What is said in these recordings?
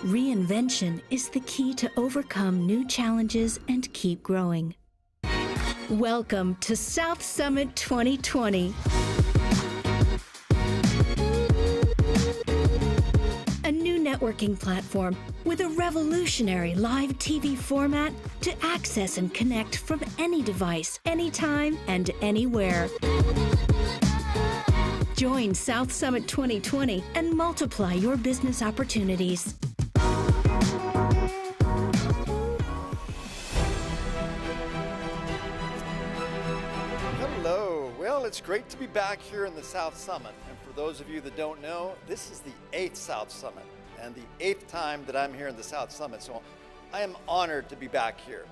Reinvention is the key to overcome new challenges and keep growing. Welcome to South Summit 2020. A new networking platform with a revolutionary live TV format to access and connect from any device, anytime, and anywhere. Join South Summit 2020 and multiply your business opportunities. Hello. Well, it's great to be back here in the South Summit. And for those of you that don't know, this is the 8th South Summit and the 8th time that I'm here in the South Summit. So I am honored to be back here.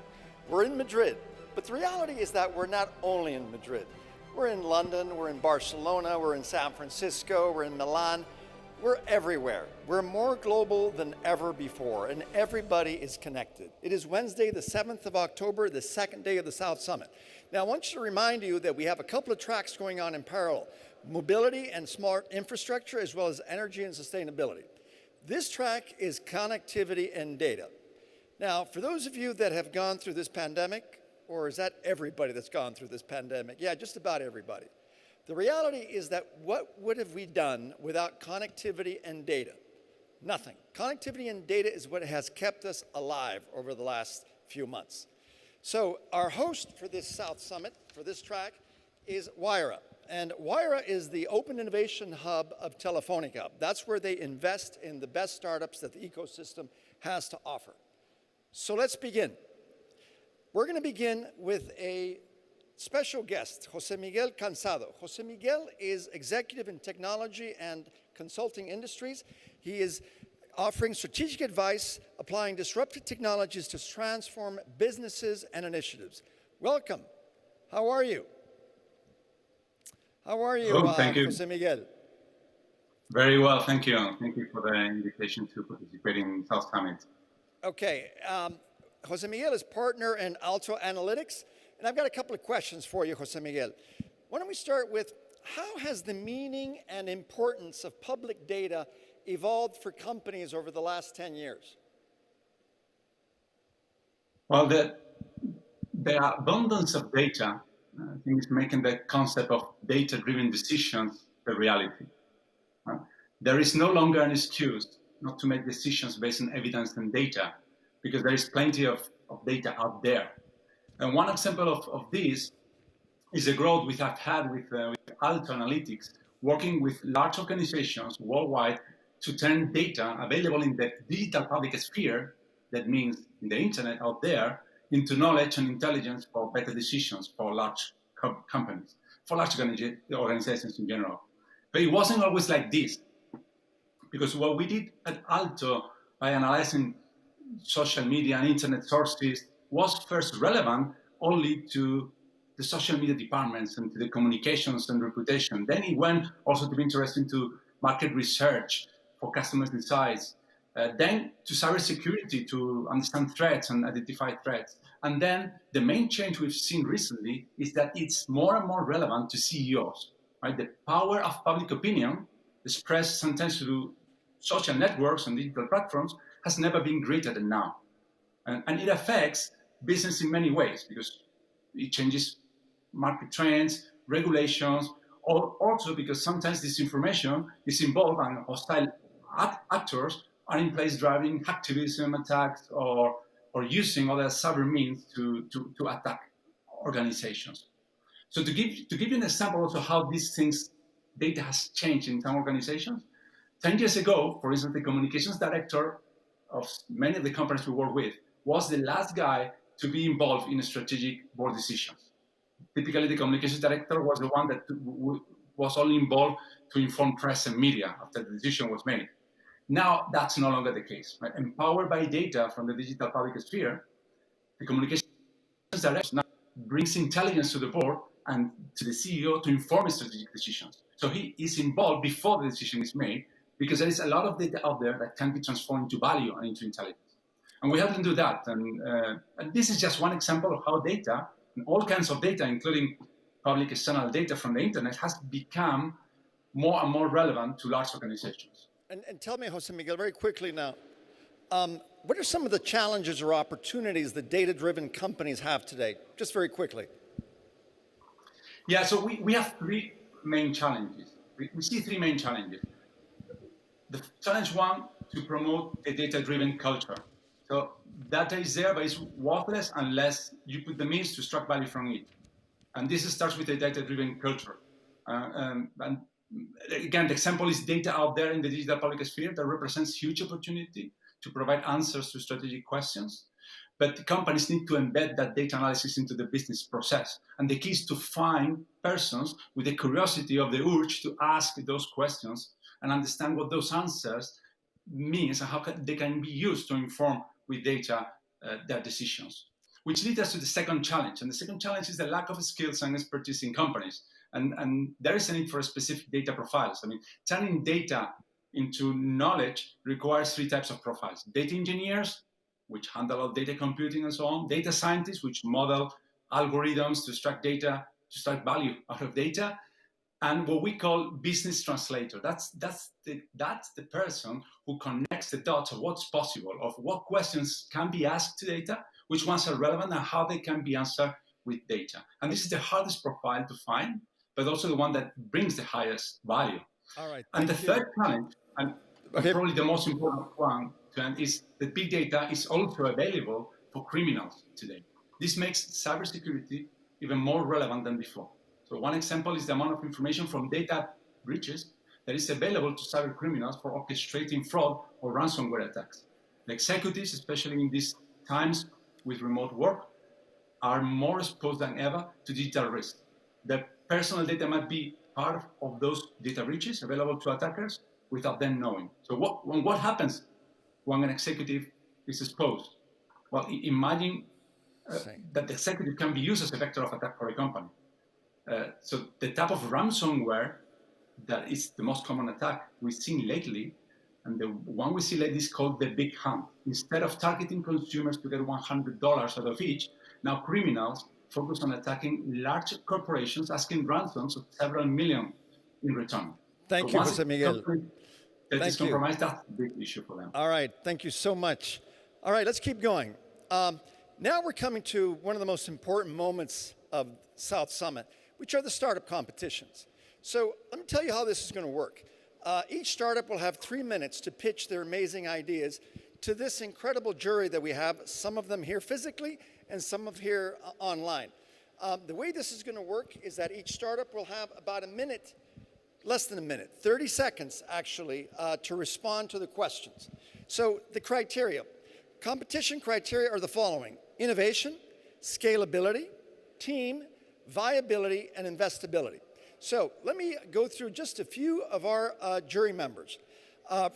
We're in Madrid, but the reality is that we're not only in Madrid. We're in London, we're in Barcelona, we're in San Francisco, we're in Milan. We're everywhere. We're more global than ever before, and everybody is connected. It is Wednesday, the 7th of October, the second day of the South Summit. Now, I want you to remind you that we have a couple of tracks going on in parallel: mobility and smart infrastructure, as well as energy and sustainability. This track is connectivity and data. Now, for those of you that have gone through this pandemic, or is that everybody that's gone through this pandemic? Yeah, just about everybody. The reality is that what would have we done without connectivity and data? Nothing. Connectivity and data is what has kept us alive over the last few months. So our host for this South Summit, for this track, is Wyra. And Wyra is the open innovation hub of Telefonica. That's where they invest in the best startups that the ecosystem has to offer. So let's begin. We're going to begin with a special guest, Jose Miguel Calzado. Jose Miguel is executive in technology and consulting industries. He is offering strategic advice, applying disruptive technologies to transform businesses and initiatives. Welcome. How are you? How are you, thank you. Jose Miguel? Very well, thank you. Thank you for the invitation to participate in South Summit. Okay. Jose Miguel is partner in Alteria Analytics, and I've got a couple of questions for you, Jose Miguel. Why don't we start with, how has the meaning and importance of public data evolved for companies over the last 10 years? Well, the abundance of data, I think, is making the concept of data-driven decisions a reality. There is no longer an excuse not to make decisions based on evidence and data, because there is plenty of data out there. And one example of this is the growth we have had with Alteria Analytics, working with large organizations worldwide to turn data available in the digital public sphere, that means in the internet out there, into knowledge and intelligence for better decisions for large companies, for large organizations in general. But it wasn't always like this, because what we did at Alto by analyzing social media and internet sources was first relevant only to the social media departments and to the communications and reputation. Then it went also to be interesting to market research for customers' insights, then to cybersecurity to understand threats and identify threats. And then the main change we've seen recently is that it's more and more relevant to CEOs, right? The power of public opinion expressed sometimes through social networks and digital platforms has never been greater than now. And it affects business in many ways, because it changes market trends, regulations, or also because sometimes this information is involved and hostile actors are in place driving hacktivism attacks or using other cyber means to attack organizations. So to give you an example also how these things, data has changed in some organizations. 10 years ago, for instance, the communications director of many of the companies we work with was the last guy to be involved in strategic board decisions. Typically, the communications director was the one that was only involved to inform press and media after the decision was made. Now, that's no longer the case. Right? Empowered by data from the digital public sphere, the communications director now brings intelligence to the board and to the CEO to inform strategic decisions. So he is involved before the decision is made, because there is a lot of data out there that can be transformed into value and into intelligence. And we help them do that. And this is just one example of how data, and all kinds of data, including public external data from the internet, has become more and more relevant to large organizations. And tell me, Jose Miguel, very quickly now, What are some of the challenges or opportunities that data-driven companies have today? Just very quickly. Yeah, so we have three main challenges. We see three main challenges. The challenge one, to promote a data-driven culture. So data is there, but it's worthless unless you put the means to extract value from it. And this starts with a data-driven culture. And again, the example is data out there in the digital public sphere that represents huge opportunity to provide answers to strategic questions. But the companies need to embed that data analysis into the business process. And the key is to find persons with the curiosity of the urge to ask those questions and understand what those answers means and how they can be used to inform with data their decisions. Which leads us to the second challenge. And the second challenge is the lack of skills and expertise in companies. And there is a need for specific data profiles. I mean, turning data into knowledge requires three types of profiles. Data engineers, which handle all data computing and so on. Data scientists, which model algorithms to extract data, to extract value out of data. And what we call business translator. That's the person who connects the dots of what's possible, of what questions can be asked to data, which ones are relevant, and how they can be answered with data. And this is the hardest profile to find, but also the one that brings the highest value. All right. And the third challenge, and probably the most important one, is that big data is also available for criminals today. This makes cybersecurity even more relevant than before. So one example is the amount of information from data breaches that is available to cyber criminals for orchestrating fraud or ransomware attacks. The executives, especially in these times with remote work, are more exposed than ever to digital risk. The personal data might be part of those data breaches available to attackers without them knowing. So what happens when an executive is exposed? Well, imagine that the executive can be used as a vector of attack for a company. So the type of ransomware that is the most common attack we've seen lately, and the one we see lately is called the big hunt. Instead of targeting consumers to get $100 out of each, now criminals focus on attacking large corporations, asking ransoms of several million in return. Thank you, Jose Miguel. That is compromised, that's a big issue for them. All right, thank you so much. All right, let's keep going. Now we're coming to one of the most important moments of South Summit, which are the startup competitions. So let me tell you how this is going to work. Each startup will have 3 minutes to pitch their amazing ideas to this incredible jury that we have, some of them here physically and some of here online. The way this is going to work is that each startup will have about a minute, less than a minute, 30 seconds actually, to respond to the questions. So the criteria, competition criteria are the following: innovation, scalability, team, viability, and investability. So let me go through just a few of our jury members.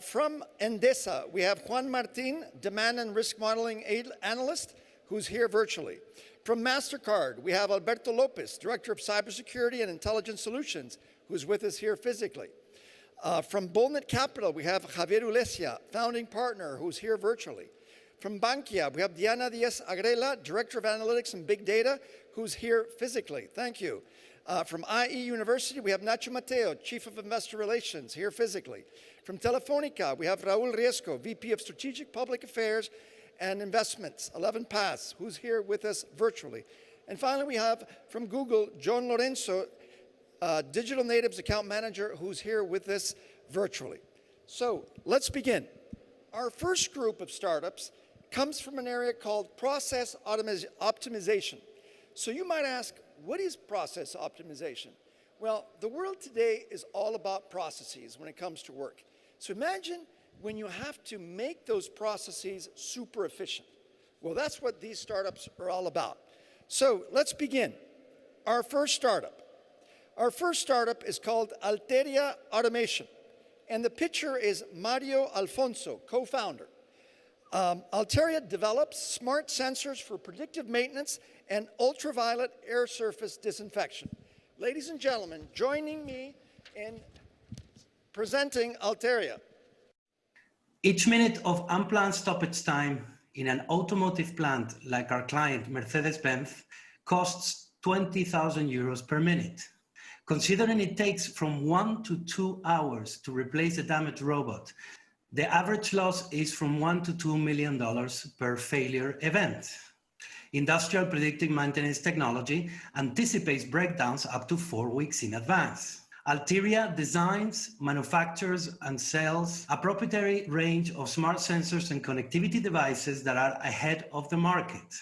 From Endesa, we have Juan Martin, Demand and Risk Modeling Analyst, who's here virtually. From Mastercard, we have Alberto Lopez, Director of Cybersecurity and Intelligence Solutions, who's with us here physically. From Bullnet Capital, we have Javier Ulesia, Founding Partner, who's here virtually. From Bankia, we have Diana Diaz-Agrela, Director of Analytics and Big Data, who's here physically. Thank you. From IE University, we have Nacho Mateo, Chief of Investor Relations, here physically. From Telefonica, we have Raul Riesco, VP of Strategic Public Affairs and Investments, 11 Paths, who's here with us virtually. And finally, we have from Google, John Lorenzo, Digital Natives Account Manager, who's here with us virtually. So let's begin. Our first group of startups comes from an area called process optimization. So you might ask, what is process optimization? Well, the world today is all about processes when it comes to work. So imagine when you have to make those processes super efficient. Well, that's what these startups are all about. So let's begin. Our first startup. Our first startup is called Alteria Automation. And the pitcher is Mario Alfonso, co-founder. Alteria develops smart sensors for predictive maintenance and ultraviolet air surface disinfection. Ladies and gentlemen, joining me in presenting Alteria. Each minute of unplanned stoppage time in an automotive plant like our client Mercedes-Benz costs 20,000 euros per minute. Considering it takes from 1 to 2 hours to replace a damaged robot, The average loss is from $1 to $2 million per failure event. Industrial predictive maintenance technology anticipates breakdowns up to 4 weeks in advance. Alteria designs, manufactures, and sells a proprietary range of smart sensors and connectivity devices that are ahead of the market,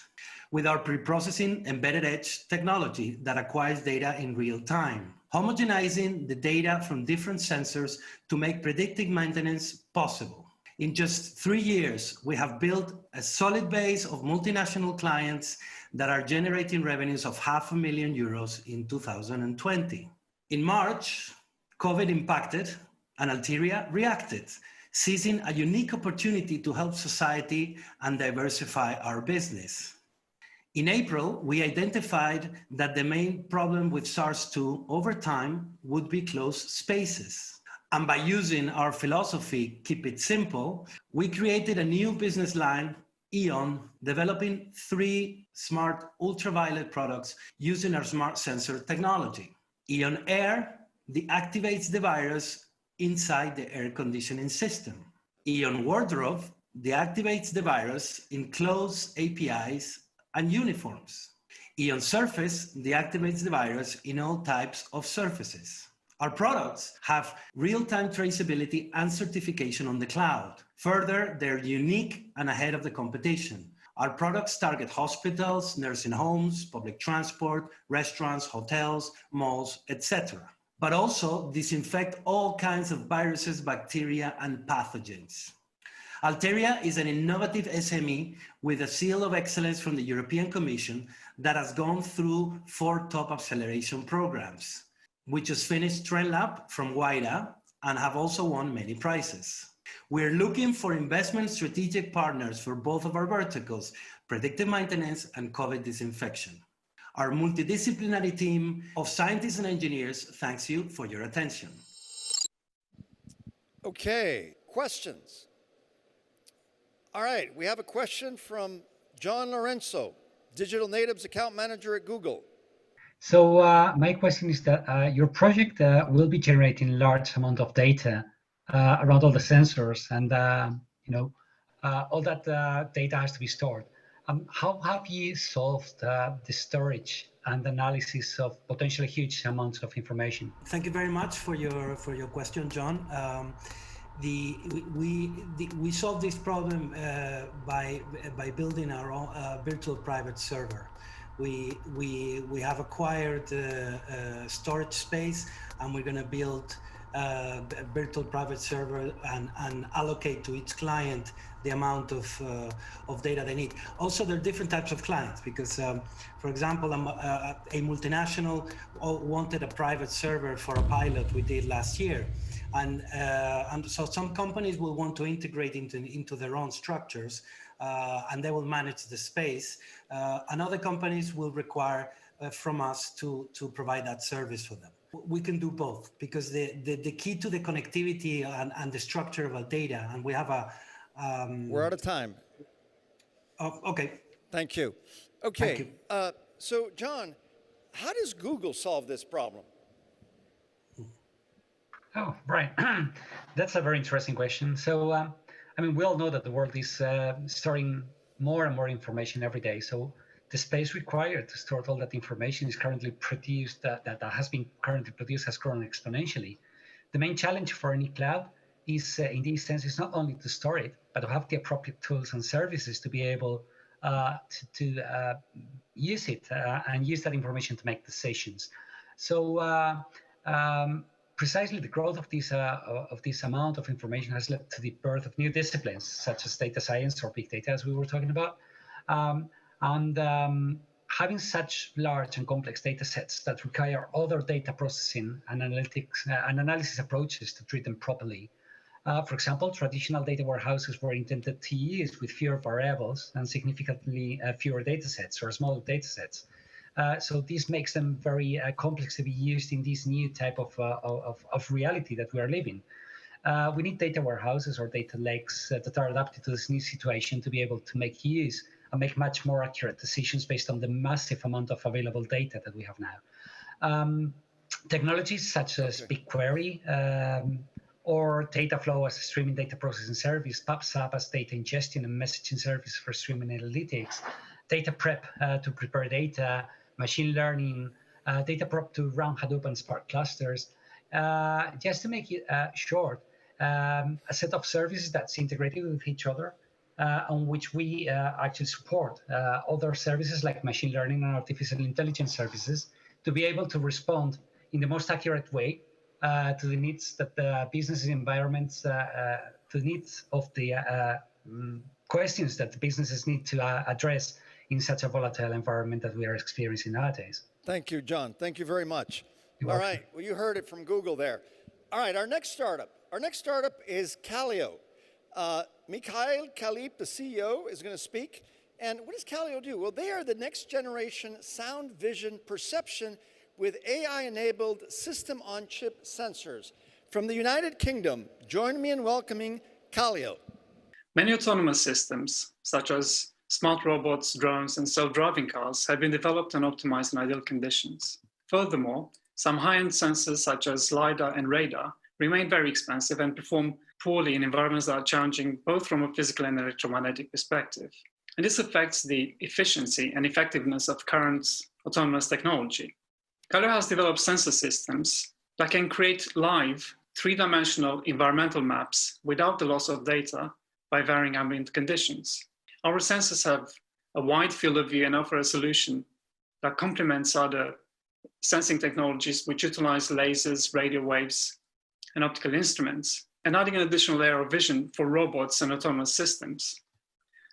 with our pre-processing embedded edge technology that acquires data in real time, homogenizing the data from different sensors to make predictive maintenance possible. In just 3 years, we have built a solid base of multinational clients that are generating revenues of €500,000 in 2020. In March, COVID impacted and Alteria reacted, seizing a unique opportunity to help society and diversify our business. In April, we identified that the main problem with SARS-2 over time would be closed spaces. And by using our philosophy, keep it simple, we created a new business line, Eon, developing 3 smart ultraviolet products using our smart sensor technology. Eon Air deactivates the virus inside the air conditioning system. Eon Wardrobe deactivates the virus in closed APIs and uniforms. Eon Surface deactivates the virus in all types of surfaces. Our products have real-time traceability and certification on the cloud. Further, they're unique and ahead of the competition. Our products target hospitals, nursing homes, public transport, restaurants, hotels, malls, etc. But also disinfect all kinds of viruses, bacteria, and pathogens. Alteria is an innovative SME with a seal of excellence from the European Commission that has gone through 4 top acceleration programs. We just finished Trend Lab from Wyra and have also won many prizes. We're looking for investment strategic partners for both of our verticals, predictive maintenance and COVID disinfection. Our multidisciplinary team of scientists and engineers thanks you for your attention. Okay, questions? All right, we have a question from John Lorenzo, Digital Natives Account Manager at Google. So my question is that your project will be generating large amount of data around all the sensors, and all that data has to be stored. How have you solved the storage and analysis of potentially huge amounts of information? Thank you very much for your question, John. We solved this problem by building our own virtual private server. We have acquired storage space, and we're going to build a virtual private server and allocate to each client the amount of data they need. Also, there are different types of clients because, for example, a multinational wanted a private server for a pilot we did last year. And so some companies will want to integrate into their own structures, and they will manage the space. And other companies will require from us to provide that service for them. We can do both because the key to the connectivity and the structure of our data, and we have a... We're out of time. Oh, okay. Thank you. Okay. Thank you. So, John, how does Google solve this problem? Oh, right. That's a very interesting question. So, we all know that the world is storing more and more information every day. So the space required to store all that information is currently produced, that has been currently produced has grown exponentially. The main challenge for any cloud is, in this sense, is not only to store it, but to have the appropriate tools and services to be able to use it and use that information to make decisions. So precisely the growth of this amount of information has led to the birth of new disciplines, such as data science or big data, as we were talking about. Having such large and complex data sets that require other data processing and analytics and analysis approaches to treat them properly. For example, traditional data warehouses were intended to use with fewer variables and significantly fewer data sets or smaller data sets. So this makes them very complex to be used in this new type of reality that we are living. We need data warehouses or data lakes that are adapted to this new situation to be able to make use and make much more accurate decisions based on the massive amount of available data that we have now. Technologies such as BigQuery or data flow as a streaming data processing service, PubSub as data ingestion and messaging service for streaming analytics, data prep to prepare data, machine learning, data prep to run Hadoop and Spark clusters. Just to make it short, a set of services that's integrated with each other, on which we actually support other services like machine learning and artificial intelligence services to be able to respond in the most accurate way to the needs that the business environments, to the needs of the questions that the businesses need to address in such a volatile environment that we are experiencing nowadays. Thank you, John. Thank you very much. You're All welcome. right, well, you heard it from Google there. All right, our next startup is Calio. Mikhail Kalip, the CEO, is going to speak. And what does Calio do? Well, they are the next generation sound vision perception with AI-enabled system-on-chip sensors. From the United Kingdom, join me in welcoming Calio. Many autonomous systems, such as smart robots, drones, and self-driving cars, have been developed and optimized in ideal conditions. Furthermore, some high-end sensors, such as LiDAR and radar, remain very expensive and perform poorly in environments that are challenging both from a physical and electromagnetic perspective. And this affects the efficiency and effectiveness of current autonomous technology. Calio has developed sensor systems that can create live, three-dimensional environmental maps without the loss of data by varying ambient conditions. Our sensors have a wide field of view and offer a solution that complements other sensing technologies which utilize lasers, radio waves, and optical instruments, and adding an additional layer of vision for robots and autonomous systems.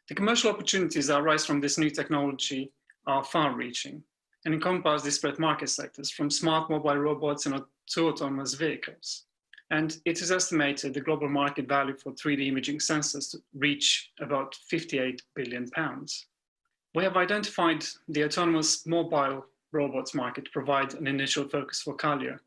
The commercial opportunities that arise from this new technology are far-reaching and encompass disparate market sectors, from smart mobile robots and to autonomous vehicles. And it is estimated the global market value for 3D imaging sensors to reach about £58 billion. We have identified the autonomous mobile robots market to provide an initial focus for Calio.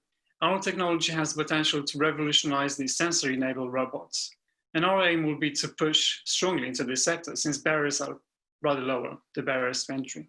Our technology has the potential to revolutionize the sensory-enabled robots. And our aim will be to push strongly into this sector, since barriers are rather lower, the barriers to entry.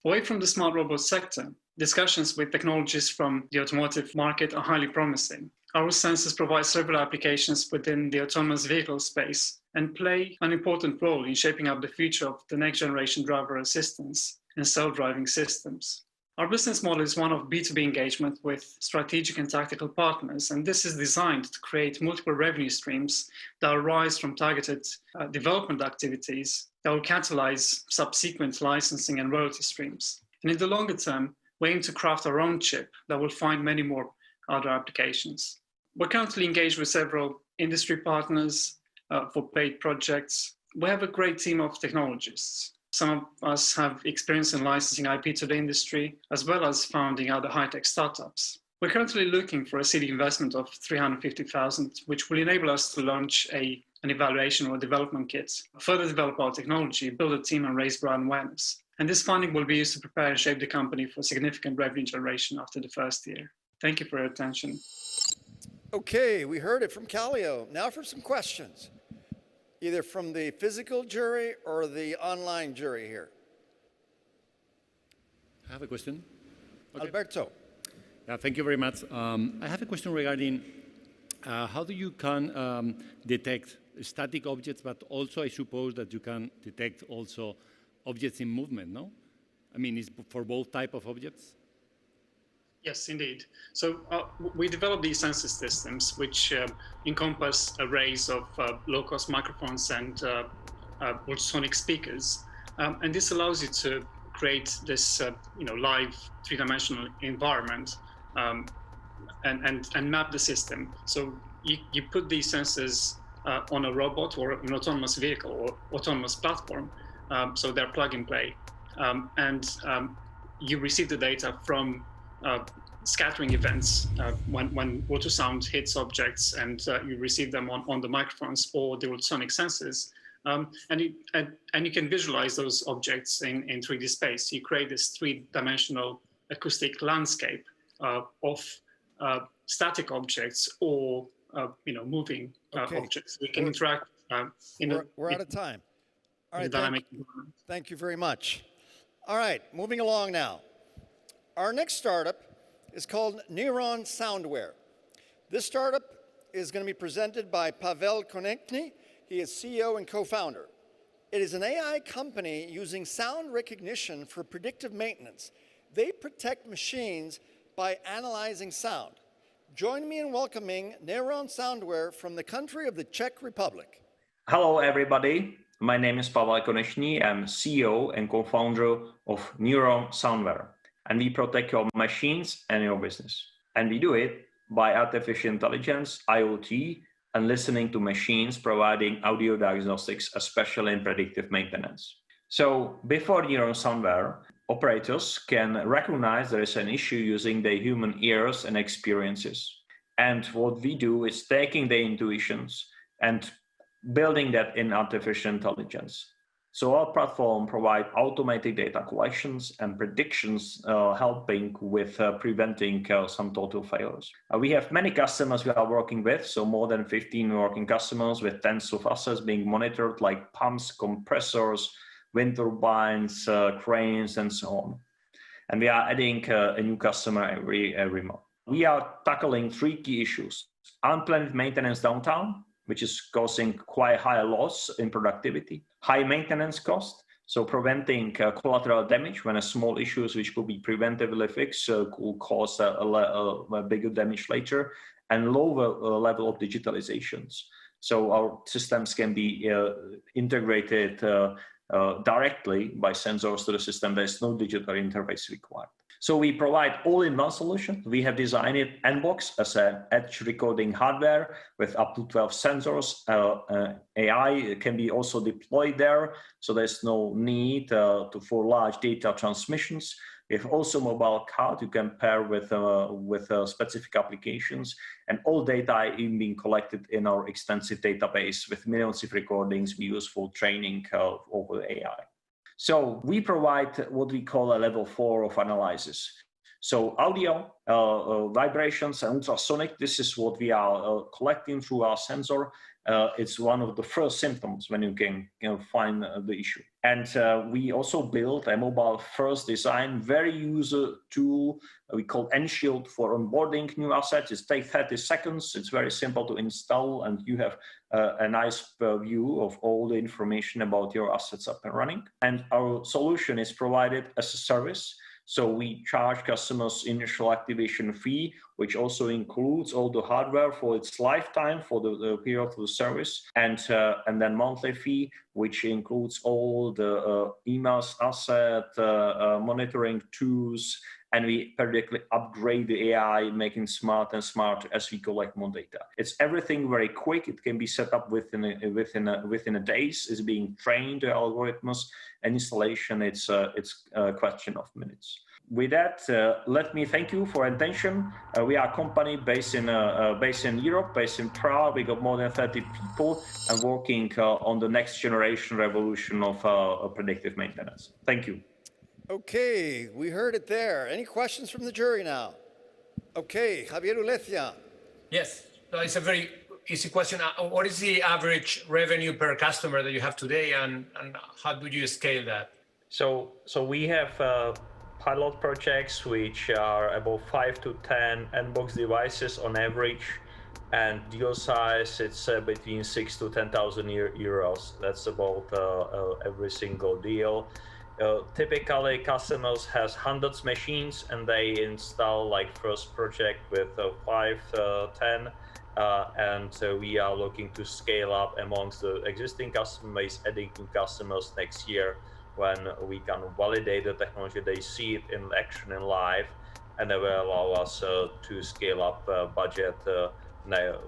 Away from the smart robot sector, discussions with technologies from the automotive market are highly promising. Our sensors provide several applications within the autonomous vehicle space and play an important role in shaping up the future of the next generation driver assistance and self-driving systems. Our business model is one of B2B engagement with strategic and tactical partners, and this is designed to create multiple revenue streams that arise from targeted development activities that will catalyze subsequent licensing and royalty streams. And in the longer term, we aim to craft our own chip that will find many more other applications. We're currently engaged with several industry partners for paid projects. We have a great team of technologists. Some of us have experience in licensing IP to the industry, as well as founding other high-tech startups. We're currently looking for a seed investment of $350,000, which will enable us to launch an evaluation or development kit, further develop our technology, build a team, and raise brand awareness. And this funding will be used to prepare and shape the company for significant revenue generation after the first year. Thank you for your attention. Okay, we heard it from Calio. Now for some questions, either from the physical jury or the online jury here. I have a question. Okay. Alberto. Thank you very much. I have a question regarding how do you can detect static objects, but also I suppose that you can detect also objects in movement, no? I mean, it's for both type of objects? Yes, indeed. So we developed these sensor systems, which encompass arrays of low-cost microphones and ultrasonic speakers. And this allows you to create this live three-dimensional environment and map the system. So you put these sensors on a robot or an autonomous vehicle or autonomous platform, so they're plug and play. And you receive the data from scattering events when ultrasound hits objects, and you receive them on the microphones or the ultrasonic sensors. And you can visualize those objects in 3D space. You create this three-dimensional acoustic landscape of static objects or moving objects. We can interact we're out of time. All right, dynamic. Thank you very much. All right, moving along now. Our next startup is called Neuron Soundware. This startup is going to be presented by Pavel Konechny. He is CEO and co-founder. It is an AI company using sound recognition for predictive maintenance. They protect machines by analyzing sound. Join me in welcoming Neuron Soundware from the country of the Czech Republic. Hello, everybody. My name is Pavel Konechny. I'm CEO and co-founder of Neuron Soundware, and we protect your machines and your business. And we do it by artificial intelligence, IoT, and listening to machines, providing audio diagnostics, especially in predictive maintenance. So before Neuron Soundware, operators can recognize there is an issue using their human ears and experiences. And what we do is taking the intuitions and building that in artificial intelligence. So our platform provides automated data collections and predictions, helping with preventing some total failures. We have many customers we are working with, so more than 15 working customers with tens of assets being monitored, like pumps, compressors, wind turbines, cranes, and so on. And we are adding a new customer every month. We are tackling 3 key issues: unplanned maintenance downtime, which is causing quite high loss in productivity; high maintenance cost, so preventing collateral damage when a small issues which could be preventively fixed could cause a bigger damage later; and lower level of digitalizations. So our systems can be integrated directly by sensors to the system. There's no digital interface required. So we provide all-in-one solution. We have designed it N-Box as an edge recording hardware with up to 12 sensors. AI can be also deployed there, so there's no need for large data transmissions. We have also mobile card you can pair with specific applications, and all data is being collected in our extensive database with millions of recordings we use for training over AI. So we provide what we call a level 4 of analysis. So audio, vibrations, and ultrasonic, this is what we are collecting through our sensor. It's one of the first symptoms when you can find the issue. And we also built a mobile-first design, very user tool we call N-Shield for onboarding new assets. It takes 30 seconds. It's very simple to install, and you have a nice view of all the information about your assets up and running. And our solution is provided as a service. So we charge customers initial activation fee, which also includes all the hardware for its lifetime for the period of the service, and then monthly fee, which includes all the emails, asset, monitoring tools, and we periodically upgrade the AI, making smart and smart as we collect more data. It's everything very quick. It can be set up within a days. It's being trained, the algorithms, and installation. It's a question of minutes. With that, let me thank you for attention. We are a company based in Europe, based in Prague. We got more than 30 people and working on the next generation revolution of predictive maintenance. Thank you. Okay, we heard it there. Any questions from the jury now? Okay, Javier Ulecia. Yes, it's a very easy question. What is the average revenue per customer that you have today, and how do you scale that? So we have pilot projects which are about 5 to 10 N-Box devices on average, and deal size it's between 6 to 10,000 euros. That's about every single deal. Typically, customers has hundreds of machines, and they install like first project with 5, 10, and we are looking to scale up amongst the existing customer base, adding new customers next year when we can validate the technology. They see it in action in live, and they will allow us to scale up budget,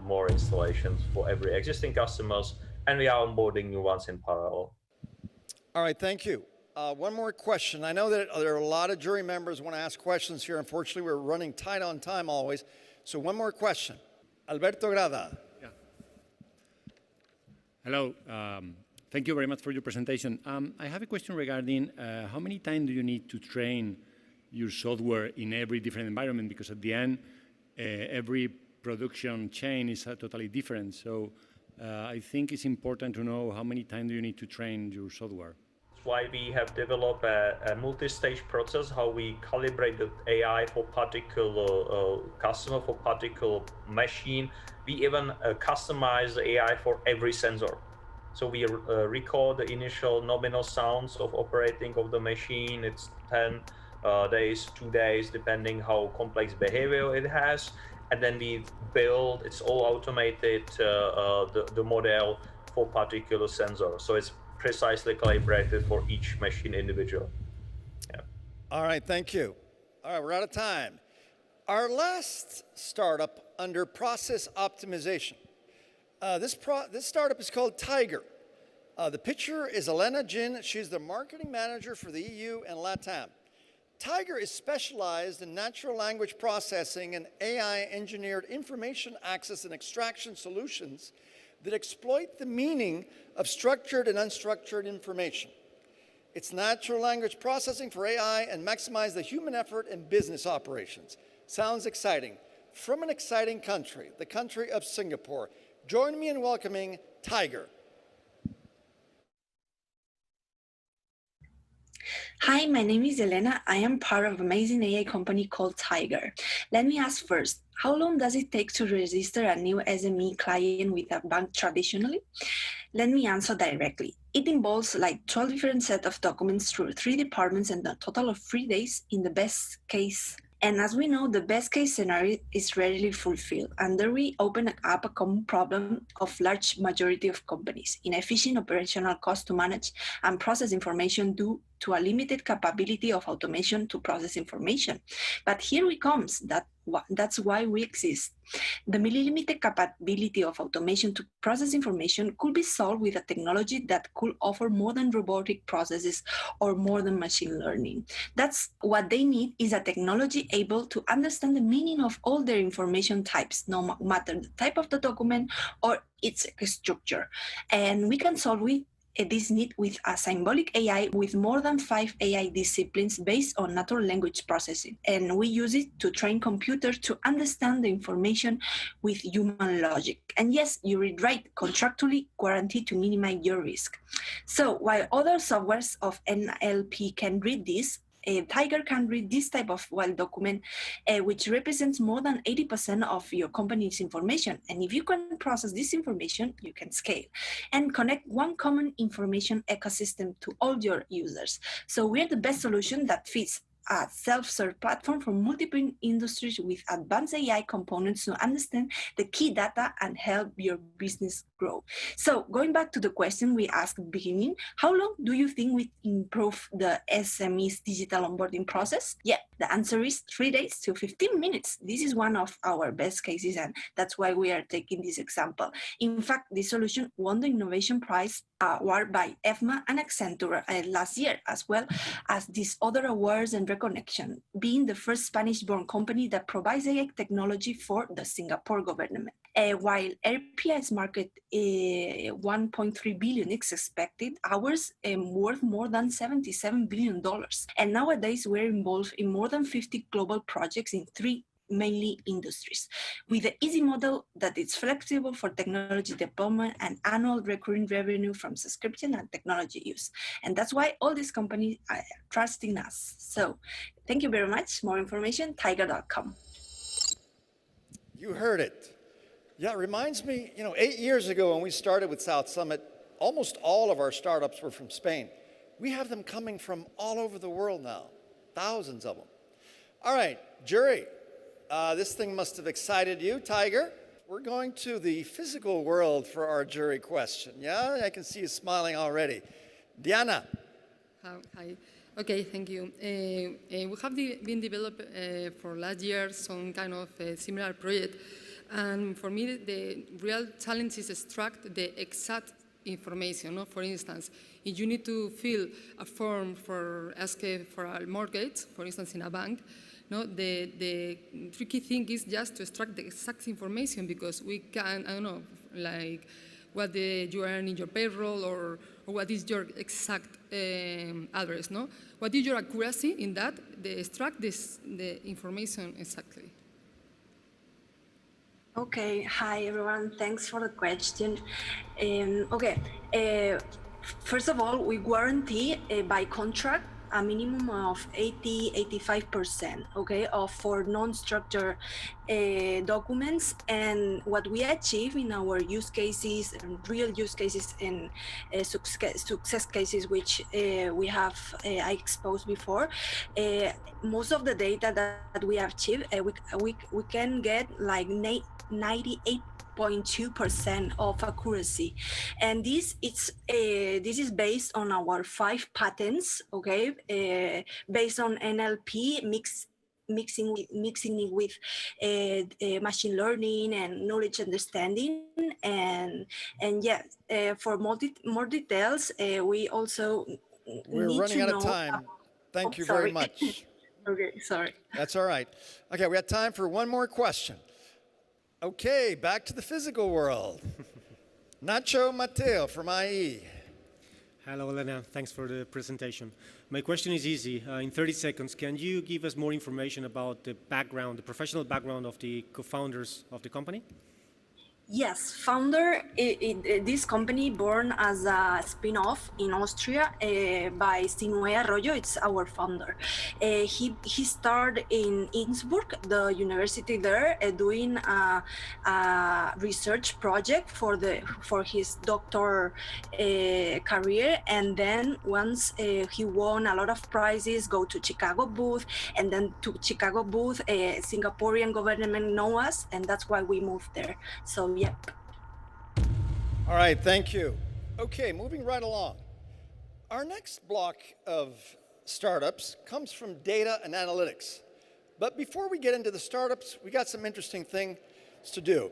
more installations for every existing customers, and we are onboarding new ones in parallel. All right, thank you. One more question. I know that there are a lot of jury members who want to ask questions here. Unfortunately, we're running tight on time always. So one more question. Alberto Grada. Yeah. Hello. Thank you very much for your presentation. I have a question regarding how many times do you need to train your software in every different environment? Because at the end, every production chain is totally different. So I think it's important to know how many times do you need to train your software. why we have developed a multi-stage process, how we calibrate the AI for particular customer, for particular machine. We even customize the AI for every sensor. So we record the initial nominal sounds of operating of the machine. It's 10 days, 2 days, depending how complex behavior it has. And then we build, it's all automated, the model for particular sensor. So it's precisely calibrated for each machine individual. Yeah. All right, thank you. All right, we're out of time. Our last startup under process optimization. This startup is called Tiger. The picture is Elena Jin. She's the marketing manager for the EU and LATAM. Tiger is specialized in natural language processing and AI-engineered information access and extraction solutions that exploit the meaning of structured and unstructured information. It's natural language processing for AI and maximize the human effort in business operations. Sounds exciting. From an exciting country, the country of Singapore, join me in welcoming Tiger. Hi, my name is Elena. I am part of an amazing AI company called Tiger. Let me ask first, how long does it take to register a new SME client with a bank traditionally? Let me answer directly. It involves like 12 different sets of documents through 3 departments and a total of 3 days in the best case. And as we know, the best case scenario is rarely fulfilled. And there we open up a common problem of large majority of companies, inefficient operational cost to manage and process information due to a limited capability of automation to process information. But here it comes, that's why we exist. The limited capability of automation to process information could be solved with a technology that could offer more than robotic processes or more than machine learning. That's what they need, is a technology able to understand the meaning of all their information types, no matter the type of the document or its structure. And we can solve this need with a symbolic AI with more than 5 AI disciplines based on natural language processing. And we use it to train computers to understand the information with human logic. And yes, you read right, contractually guaranteed to minimize your risk. So while other softwares of NLP can read this, Tiger can read this type of document, which represents more than 80% of your company's information. And if you can process this information, you can scale and connect one common information ecosystem to all your users. So we're the best solution that fits a self-serve platform for multiple industries with advanced AI components to understand the key data and help your business grow. So going back to the question we asked at the beginning, how long do you think we improve the SME's digital onboarding process? Yeah, the answer is 3 days to 15 minutes. This is one of our best cases, and that's why we are taking this example. In fact, this solution won the Innovation Prize award by EFMA and Accenture last year, as well as these other awards and recognition, being the first Spanish-born company that provides AI technology for the Singapore government. While RPI's market 1.3 billion is expected, ours worth more than $77 billion. And nowadays we're involved in more than 50 global projects in 3 mainly industries, with the easy model that is flexible for technology deployment and annual recurring revenue from subscription and technology use. And that's why all these companies are trusting us. So thank you very much. More information, tiger.com. You heard it. Yeah, it reminds me, 8 years ago when we started with South Summit, almost all of our startups were from Spain. We have them coming from all over the world now, thousands of them. All right, jury. This thing must have excited you, Tiger. We're going to the physical world for our jury question. Yeah, I can see you smiling already. Diana. Hi. Okay, thank you. We have been developed for last year some kind of similar project. And for me, the real challenge is extract the exact information. No? For instance, if you need to fill a form for asking for a mortgage, for instance, in a bank, no, the tricky thing is just to extract the exact information, because we can, I don't know, like what you earn in your payroll or what is your exact address, no? What is your accuracy in that? They extract the information exactly. Okay, hi everyone, thanks for the question. First of all, we guarantee by contract a minimum of 85%, okay, for non-structured documents. And what we achieve in our use cases, and real use cases and success cases, which we have I exposed before, most of the data that we achieve, we can get like 98.2% of accuracy, and this is based on our 5 patents, okay, based on NLP mixing it with machine learning and knowledge understanding, and for more details, we also we're running out of time. Thank you very much. Okay, sorry. That's all right. Okay, we have time for one more question. Okay, back to the physical world. Nacho Mateo from IE. Hello, Elena. Thanks for the presentation. My question is easy. In 30 seconds, can you give us more information about the background, the professional background of the co-founders of the company? Yes, founder, this company born as a spin-off in Austria by Sinue Arroyo. It's our founder. He started in Innsbruck, the university there, doing a research project for his doctor career, and then once he won a lot of prizes, go to Chicago booth, and then to Chicago booth, Singaporean government know us, and that's why we moved there. So yep. All right, thank you. Okay, moving right along. Our next block of startups comes from data and analytics. But before we get into the startups, we got some interesting things to do.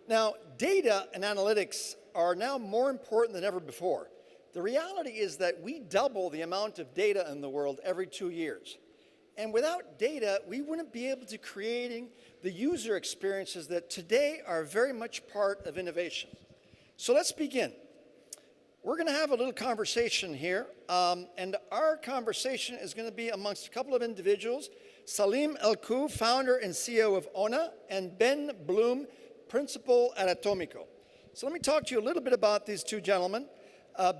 Now, data and analytics are now more important than ever before. The reality is that we double the amount of data in the world every 2 years. And without data, we wouldn't be able to creating the user experiences that today are very much part of innovation. So let's begin. We're going to have a little conversation here, and our conversation is going to be amongst a couple of individuals, Salim Elkou, founder and CEO of Ona, and Ben Bloom, principal at Atomico. So let me talk to you a little bit about these two gentlemen.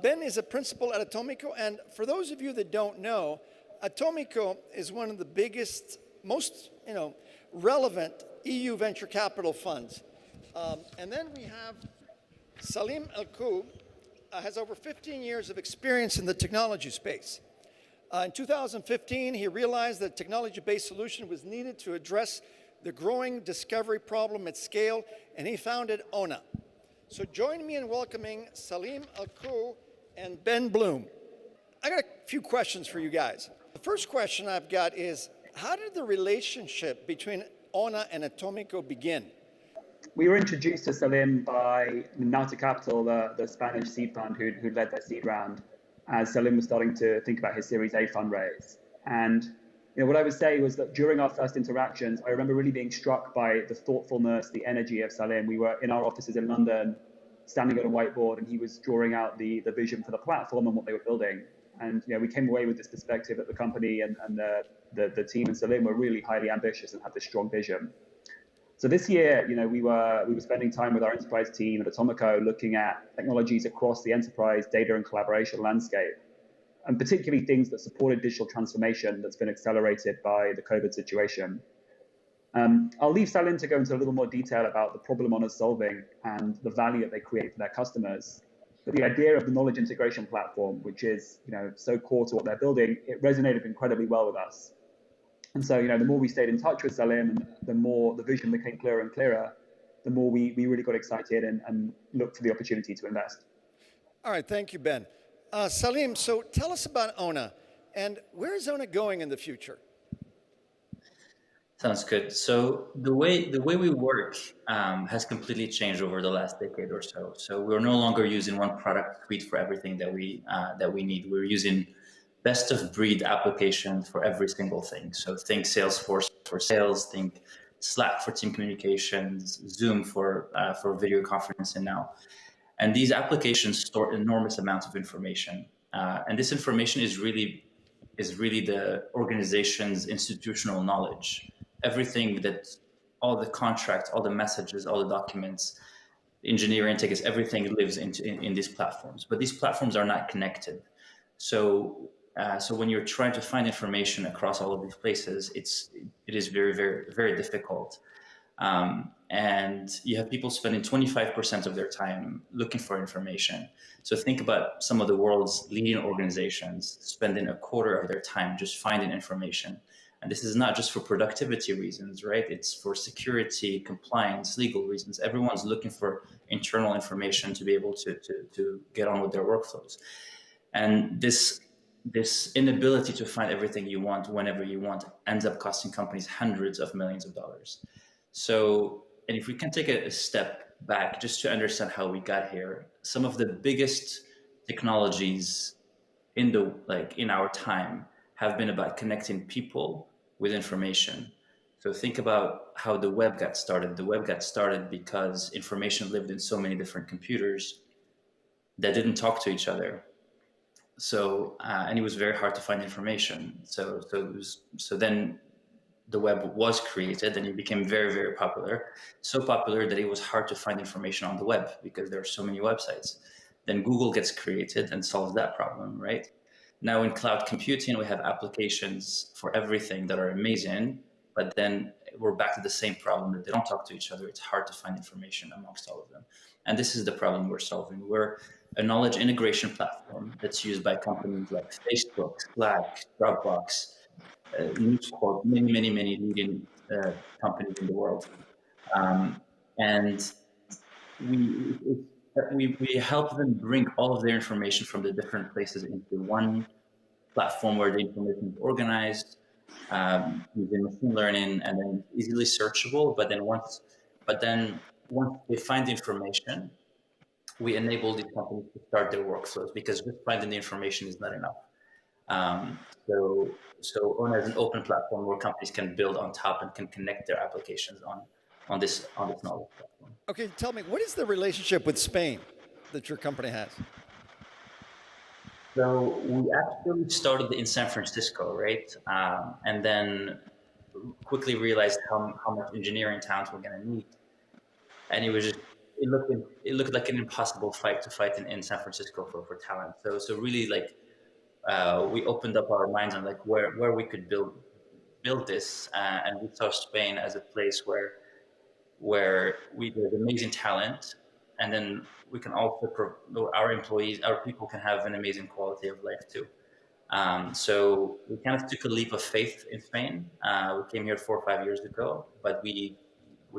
Ben is a principal at Atomico, and for those of you that don't know, Atomico is one of the biggest, most relevant EU venture capital funds. And then we have Salim Elkou, has over 15 years of experience in the technology space. In 2015, he realized that a technology-based solution was needed to address the growing discovery problem at scale, and he founded Ona. So join me in welcoming Salim Elkou and Ben Bloom. I got a few questions for you guys. The first question I've got is, how did the relationship between Ona and Atomico begin? We were introduced to Salim by Nauta Capital, the Spanish seed fund who led their seed round, as Salim was starting to think about his Series A fundraise. And what I would say was that during our first interactions, I remember really being struck by the thoughtfulness, the energy of Salim. We were in our offices in London, standing at a whiteboard, and he was drawing out the vision for the platform and what they were building. And we came away with this perspective that the company and the team and Salim were really highly ambitious and had this strong vision. So this year, we were spending time with our enterprise team at Atomico, looking at technologies across the enterprise data and collaboration landscape, and particularly things that supported digital transformation that's been accelerated by the COVID situation. I'll leave Salim to go into a little more detail about the problem Ona's solving and the value that they create for their customers. But the idea of the knowledge integration platform, which is so core to what they're building, it resonated incredibly well with us. And so, the more we stayed in touch with Salim, and the more the vision became clearer and clearer, the more we really got excited and looked for the opportunity to invest. All right, thank you, Ben. Salim, so tell us about Ona, and where is Ona going in the future? Sounds good. So the way we work has completely changed over the last decade or so. So we're no longer using one product suite for everything that we need. We're using best of breed applications for every single thing. So think Salesforce for sales, think Slack for team communications, Zoom for video conferencing now. And these applications store enormous amounts of information. And this information is really the organization's institutional knowledge. Everything that, all the contracts, all the messages, all the documents, engineering, tech is everything lives in these platforms, but these platforms are not connected. So when you're trying to find information across all of these places, it is very, very, very difficult. And you have people spending 25% of their time looking for information. So think about some of the world's leading organizations spending a quarter of their time just finding information. And this is not just for productivity reasons, right? It's for security, compliance, legal reasons. Everyone's looking for internal information to be able to get on with their workflows. And this inability to find everything you want whenever you want ends up costing companies hundreds of millions of dollars. So, and if we can take a step back just to understand how we got here, some of the biggest technologies in our time have been about connecting people with information. So think about how the web got started. The web got started because information lived in so many different computers that didn't talk to each other. So, and it was very hard to find information. So then the web was created and it became very, very popular. So popular that it was hard to find information on the web because there are so many websites. Then Google gets created and solves that problem, right? Now in cloud computing, we have applications for everything that are amazing, but then we're back to the same problem that they don't talk to each other. It's hard to find information amongst all of them. And this is the problem we're solving. We're a knowledge integration platform that's used by companies like Facebook, Slack, Dropbox, News Corp, many leading companies in the world. And we help them bring all of their information from the different places into one platform where the information is organized, using machine learning, and then easily searchable. But then once they find the information, we enable these companies to start their workflows, because just finding the information is not enough. So Ona is an open platform where companies can build on top and can connect their applications on this knowledge platform. Okay, tell me, what is the relationship with Spain that your company has? So we actually started in San Francisco, right? And then quickly realized how much engineering talent we're going to need. And it looked like an impossible fight in San Francisco for talent. So really we opened up our minds on where we could build this, and we saw Spain as a place where there's amazing talent, and then we can also our people can have an amazing quality of life too. So we kind of took a leap of faith in Spain. We came here 4 or 5 years ago, but we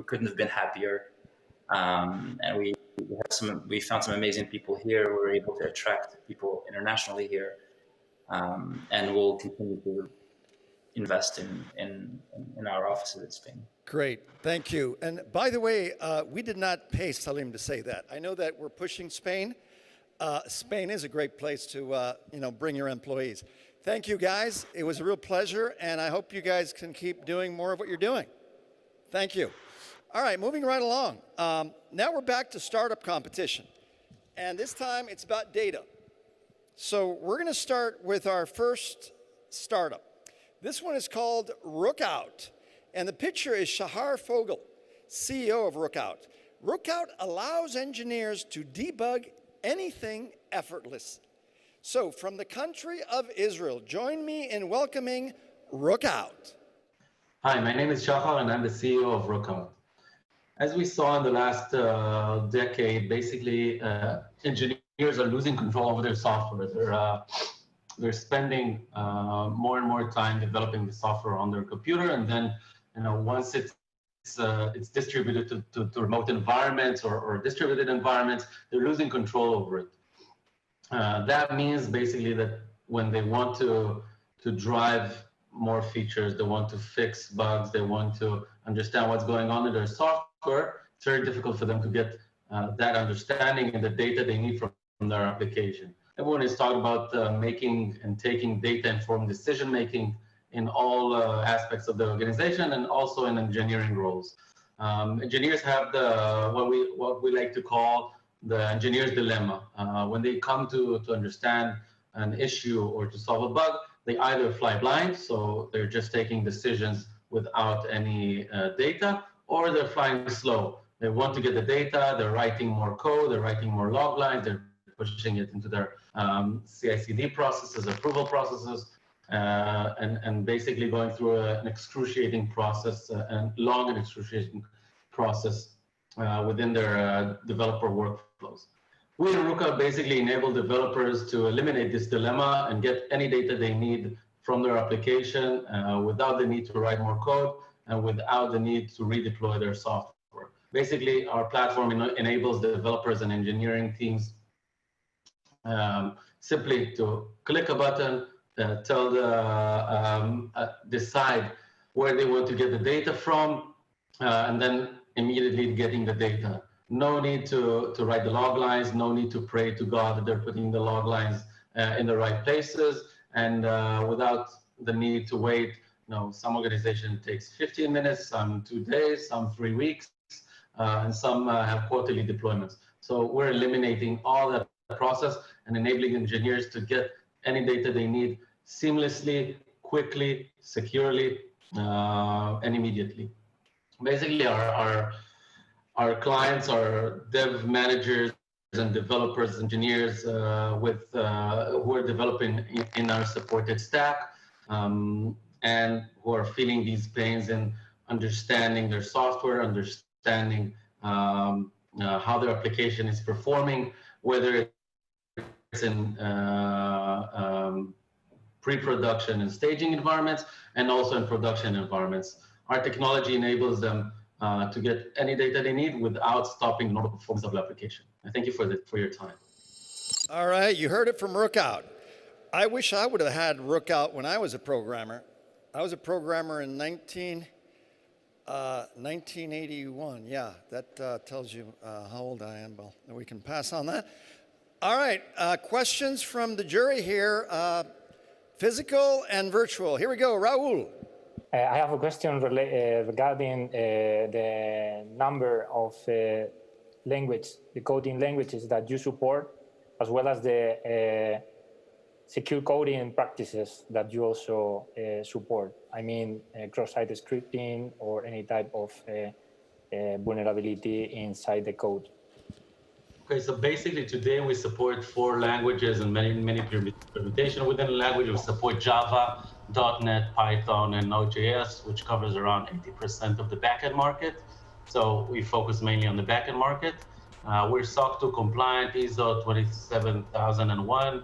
couldn't have been happier. And we found some amazing people here. We were able to attract people internationally here, and we'll continue to invest in our offices in Spain. Great, thank you. And by the way, we did not pay Salim to say that. I know that we're pushing Spain. Spain is a great place to bring your employees. Thank you, guys. It was a real pleasure, and I hope you guys can keep doing more of what you're doing. Thank you. All right, moving right along. Now we're back to startup competition, and this time it's about data. So we're going to start with our first startup. This one is called Rookout, and the picture is Shahar Fogel, CEO of Rookout. Rookout allows engineers to debug anything effortlessly. So from the country of Israel, join me in welcoming Rookout. Hi, my name is Shahar, and I'm the CEO of Rookout. As we saw in the last decade, basically engineers are losing control over their software. They're spending more and more time developing the software on their computer, and then once it's distributed to remote environments or distributed environments, they're losing control over it. That means basically that when they want to drive more features, they want to fix bugs, they want to understand what's going on in their software, it's very difficult for them to get that understanding and the data they need from their application. Everyone is talking about making and taking data-informed decision-making in all aspects of the organization, and also in engineering roles. Engineers have what we like to call the engineer's dilemma. When they come to understand an issue or to solve a bug, they either fly blind, so they're just taking decisions without any data, or they're flying slow. They want to get the data, they're writing more code, they're writing more log lines, they're pushing it into their CI/CD processes, approval processes, and basically going through an excruciating process, and long and excruciating process within their developer workflows. We at Ruka basically enable developers to eliminate this dilemma and get any data they need from their application without the need to write more code and without the need to redeploy their software. Basically, our platform enables developers and engineering teams simply to click a button, decide where they want to get the data from, and then immediately getting the data. No need to write the log lines, no need to pray to God that they're putting the log lines in the right places, and without the need to wait. Some organization takes 15 minutes, some 2 days, some 3 weeks, and some have quarterly deployments. So we're eliminating all that process and enabling engineers to get any data they need seamlessly, quickly, securely, and immediately. Basically, our clients are dev managers and developers, engineers who are developing in our supported stack, and who are feeling these pains in understanding their software, understanding how their application is performing, whether it's in pre-production and staging environments, and also in production environments. Our technology enables them to get any data they need without stopping the normal performance of the application. I thank you for your time. All right, you heard it from Rookout. I wish I would have had Rookout when I was a programmer. I was a programmer in 1981. Yeah, that tells you how old I am. Well, we can pass on that. All right, questions from the jury here, physical and virtual. Here we go, Raul. I have a question regarding the number of the coding languages that you support, as well as the secure coding practices that you also support. I mean, cross-site scripting or any type of vulnerability inside the code. Okay, so basically today we support 4 languages and many permutations within a language. We support Java, .NET, Python, and Node.js, which covers around 80% of the backend market. So we focus mainly on the backend market. We're SOC 2 compliant, ISO 27001.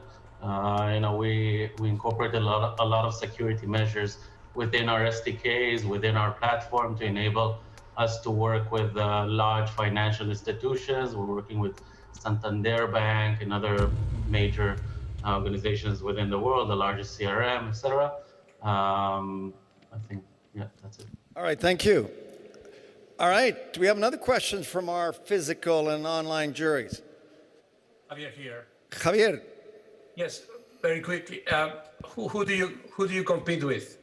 We incorporate a lot of security measures within our SDKs, within our platform to enable us to work with large financial institutions. We're working with Santander Bank and other major organizations within the world, the largest CRM, etc. I think, yeah, that's it. All right, thank you. All right, do we have another question from our physical and online juries? Javier here. Javier. Yes, very quickly. Who do you compete with?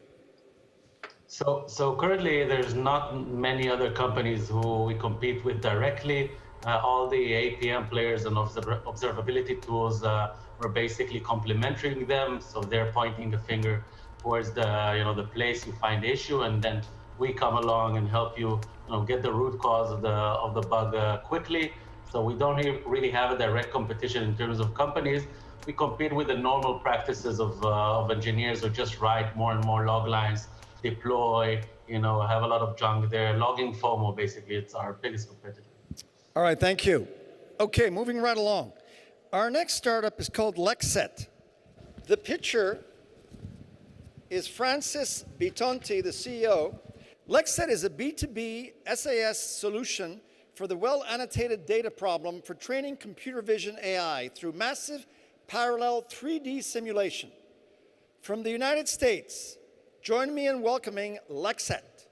So currently there's not many other companies who we compete with directly. All the APM players and observability tools we're basically complementing them. So they're pointing the finger towards the place you find the issue, and then we come along and help you, get the root cause of the bug quickly. So we don't really have a direct competition in terms of companies. We compete with the normal practices of engineers who just write more and more log lines, deploy, have a lot of junk there. Logging FOMO, basically, it's our biggest competitor. All right, thank you. Okay, moving right along. Our next startup is called Lexset. The picture is Francis Bitonti, the CEO. Lexset is a B2B SAS solution for the well-annotated data problem for training computer vision AI through massive parallel 3D simulation. From the United States, join me in welcoming Lexset.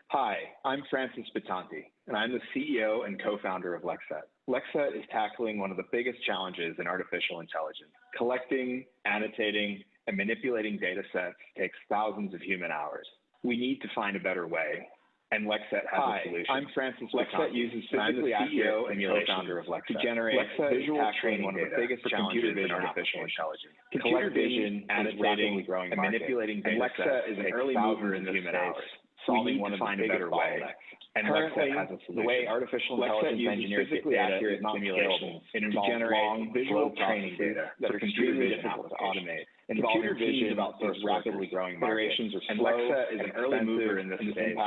Hi, I'm Francis Bitonti, and I'm the CEO and co-founder of Lexset. Lexset is tackling one of the biggest challenges in artificial intelligence. Collecting, annotating, and manipulating data sets takes thousands of human hours. We need to find a better way, and Lexset has a solution. I'm Francis Lexset uses physically accurate and co-founder of Lexset to generate visual training one of the biggest challenges in artificial intelligence. Computer vision, annotating, and manipulating data sets is an early mover in this space. solving one of the biggest bottlenecks. And currently, the way artificial intelligence engineers get data is not scalable. It involves long, visual training data that are extremely difficult to automate. Involving vision about these rapidly growing iterations are slow, Lexset is an early mover in this space,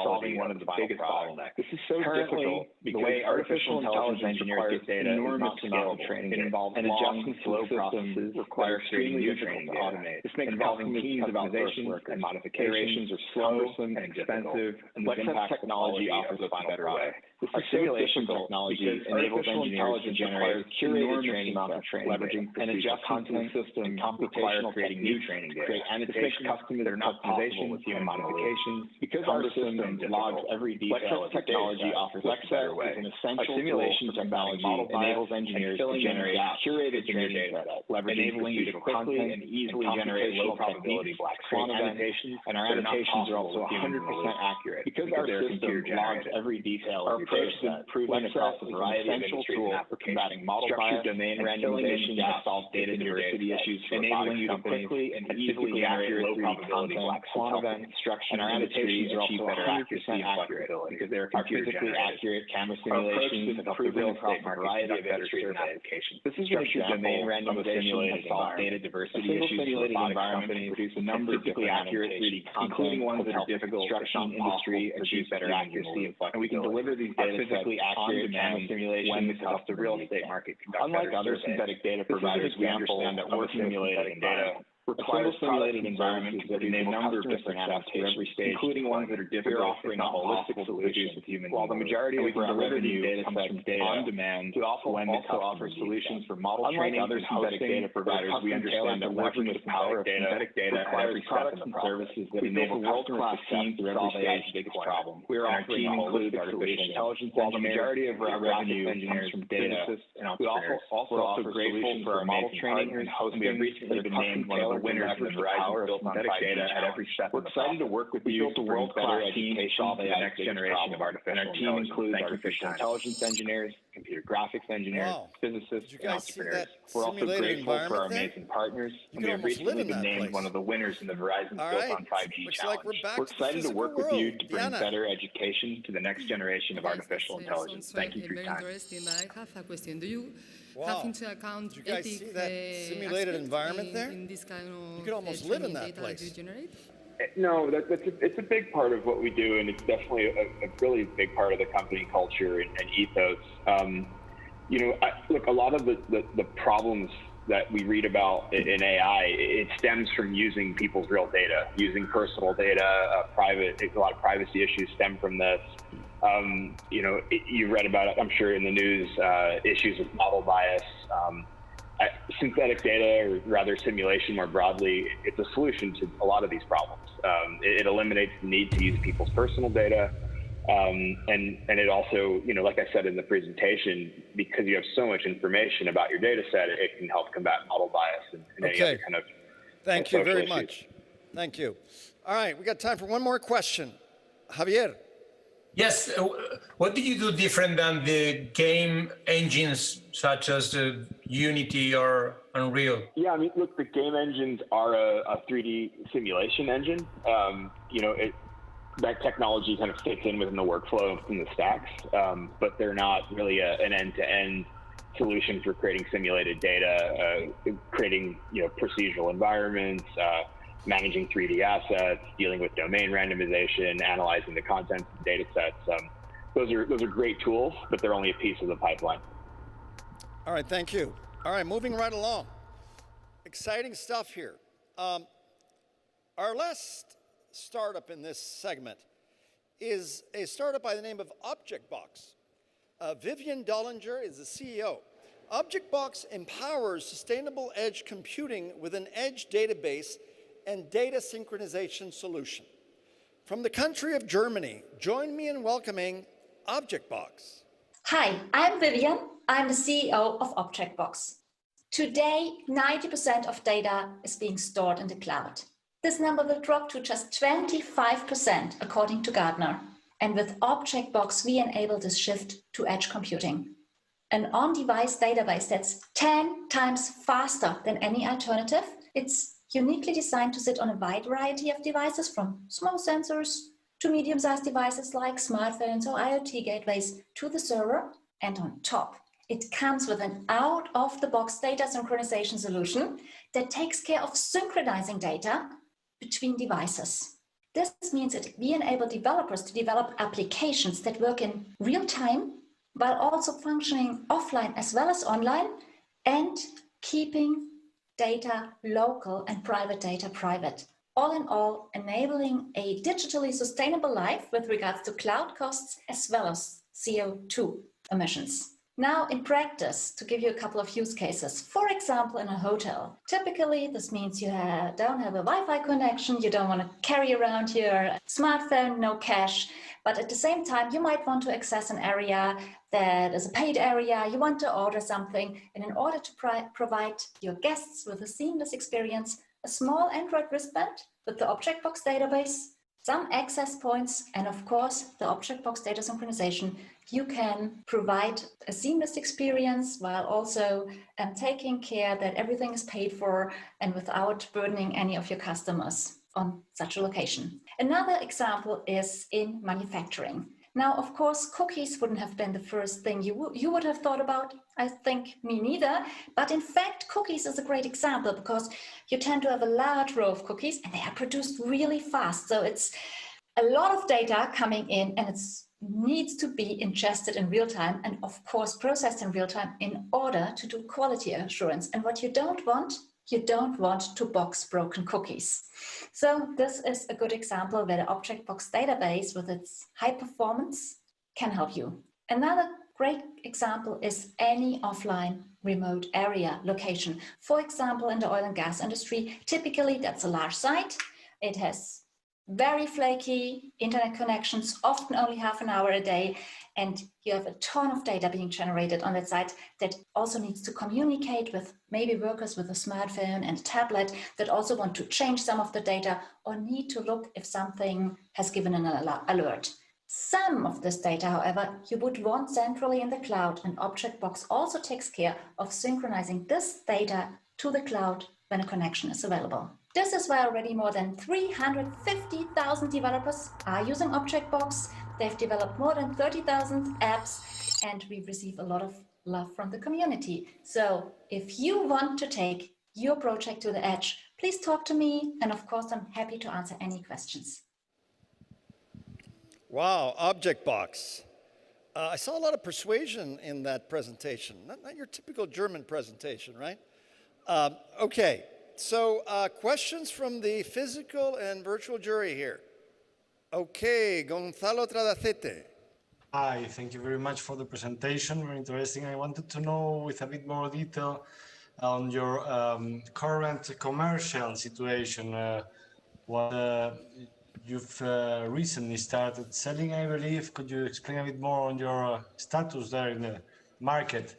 solving one of the biggest bottlenecks. This is so difficult because the way artificial intelligence engineers get data is not scalable. It involves long, slow processes require creating new training to automate. This makes involving teams of customization and modifications are slow and expensive, and Lexset's technology offers a better way. This is simulation technology enables engineers to generate curated training sets, leveraging and adjust content system, computational creating new training data. Create annotations that are not possible with human modifications. Because our system logs every detail of technology offers a better way. An essential simulation technology enables engineers to generate curated training sets, leveraging you to quickly and easily generate low probability create annotations, and our annotations are also 100% accurate because our system logs every detail of your data set. Proven across a variety of industries and applications, model bias, domain randomization to solve data diversity issues, enabling you to quickly and easily generate low probability black swan events, and our annotations are also 100% accurate because they are physically accurate camera simulations that proven across a variety of industries and applications. This is structured domain randomization to solve data diversity issues for robotic companies, produce a number of physically accurate 3D content, including ones that are difficult construction industry, achieve better accuracy, and we can deliver these data physically accurate camera simulations across the real estate market. Unlike other synthetic data providers, we understand that we're simulating data requires simulating environments that enable a number of different adaptations, every stage, including ones that are difficult, offering a holistic solution with human. While the majority of our revenue comes from data on demand, we also offer solutions for model training. Other synthetic data providers, we understand that working with the power of synthetic data at every step in the services that enable world-class teams to solve AI's biggest problem. We are offering a holistic artificial intelligence. While the majority of our revenue comes from data, we also offer grateful for our model training and hosting. We have recently been named one of the winners in the Verizon Built on Synthetic Data at every step. We're excited to work with you to build better education for the next generation of artificial intelligence. And our team includes artificial intelligence engineers, computer graphics engineers, physicists, and entrepreneurs. We're also grateful for our amazing partners, and we have recently been named one of the winners in the Verizon Built on 5G Challenge. We're excited to work with you to bring better education to the next generation of artificial intelligence. Thank you for your time. Interesting, but I have a question. Do you have into account you guys see that simulated environment there? In this kind of you could almost live in that place. You generate? No, it's a big part of what we do, and it's definitely a really big part of the company culture and ethos. Look, a lot of the problems that we read about in AI, it stems from using people's real data, using personal data, a lot of privacy issues stem from this. You read about it, I'm sure, in the news, issues with model bias. Synthetic data, or rather simulation more broadly, it's a solution to a lot of these problems. It eliminates the need to use people's personal data. And it also, like I said in the presentation, because you have so much information about your data set, it can help combat model bias and any other kind of Thank you very much. Thank you. All right, we got time for one more question. Javier. Yes, what do you do different than the game engines such as Unity or Unreal? Yeah, I mean, look, the game engines are a 3D simulation engine. That technology kind of fits in within the workflow in the stacks, but they're not really an end-to-end solution for creating simulated data, creating procedural environments, managing 3D assets, dealing with domain randomization, analyzing the contents of data sets. Those are great tools, but they're only a piece of the pipeline. All right, thank you. All right, moving right along. Exciting stuff here. Our last startup in this segment is a startup by the name of ObjectBox. Vivian Dollinger is the CEO. ObjectBox empowers sustainable edge computing with an edge database and data synchronization solution. From the country of Germany, join me in welcoming ObjectBox. Hi, I'm Vivian. I'm the CEO of ObjectBox. Today, 90% of data is being stored in the cloud. This number will drop to just 25% according to Gartner. And with ObjectBox, we enable this shift to edge computing. An on-device database that's 10 times faster than any alternative. It's uniquely designed to sit on a wide variety of devices, from small sensors to medium-sized devices like smartphones or IoT gateways to the server. And on top, it comes with an out-of-the-box data synchronization solution that takes care of synchronizing data between devices. This means that we enable developers to develop applications that work in real time while also functioning offline as well as online and keeping data local and private data private. All in all, enabling a digitally sustainable life with regards to cloud costs as well as CO2 emissions. Now, in practice, to give you a couple of use cases, for example, in a hotel, typically this means you don't have a Wi-Fi connection, you don't want to carry around your smartphone, no cash, but at the same time, you might want to access an area that is a paid area, you want to order something, and in order to provide your guests with a seamless experience, a small Android wristband with the ObjectBox database, some access points, and of course, the ObjectBox data synchronization, you can provide a seamless experience while also taking care that everything is paid for and without burdening any of your customers on such a location. Another example is in manufacturing. Now, of course, cookies wouldn't have been the first thing you would have thought about. I think me neither. But in fact, cookies is a great example because you tend to have a large row of cookies and they are produced really fast. So it's a lot of data coming in and it needs to be ingested in real time and of course processed in real time in order to do quality assurance. And what you don't want to box broken cookies. So this is a good example where the ObjectBox database with its high performance can help you. Another great example is any offline remote area location. For example, in the oil and gas industry, typically that's a large site. It has very flaky internet connections, often only half an hour a day, and you have a ton of data being generated on that site that also needs to communicate with maybe workers with a smartphone and a tablet that also want to change some of the data or need to look if something has given an alert. Some of this data, however, you would want centrally in the cloud, and ObjectBox also takes care of synchronizing this data to the cloud when a connection is available. This is why already more than 350,000 developers are using ObjectBox. They've developed more than 30,000 apps, and we receive a lot of love from the community. So if you want to take your project to the edge, please talk to me. And of course, I'm happy to answer any questions. Wow, ObjectBox. I saw a lot of persuasion in that presentation. Not your typical German presentation, right? Okay. So questions from the physical and virtual jury here. Okay, Gonzalo Tradacete. Hi, thank you very much for the presentation. Very interesting. I wanted to know with a bit more detail on your current commercial situation. What you've recently started selling, I believe. Could you explain a bit more on your status there in the market?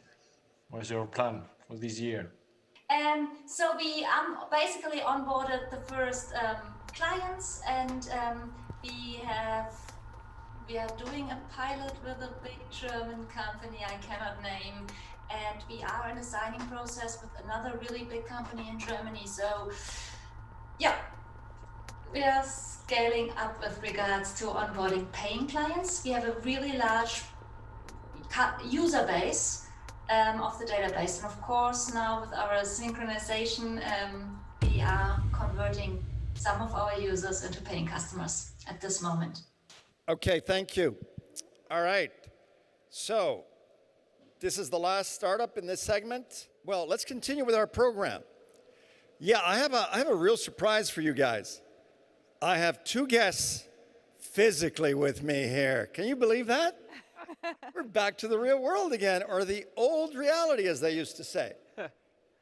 What's your plan for this year? So we basically onboarded the first clients, and we are doing a pilot with a big German company I cannot name, and we are in a signing process with another really big company in Germany. So yeah, we are scaling up with regards to onboarding paying clients. We have a really large user base of the database. And of course, now with our synchronization, we are converting some of our users into paying customers at this moment. Okay, thank you. All right. So this is the last startup in this segment. Well, let's continue with our program. Yeah, I have a real surprise for you guys. I have two guests physically with me here. Can you believe that? We're back to the real world again, or the old reality, as they used to say.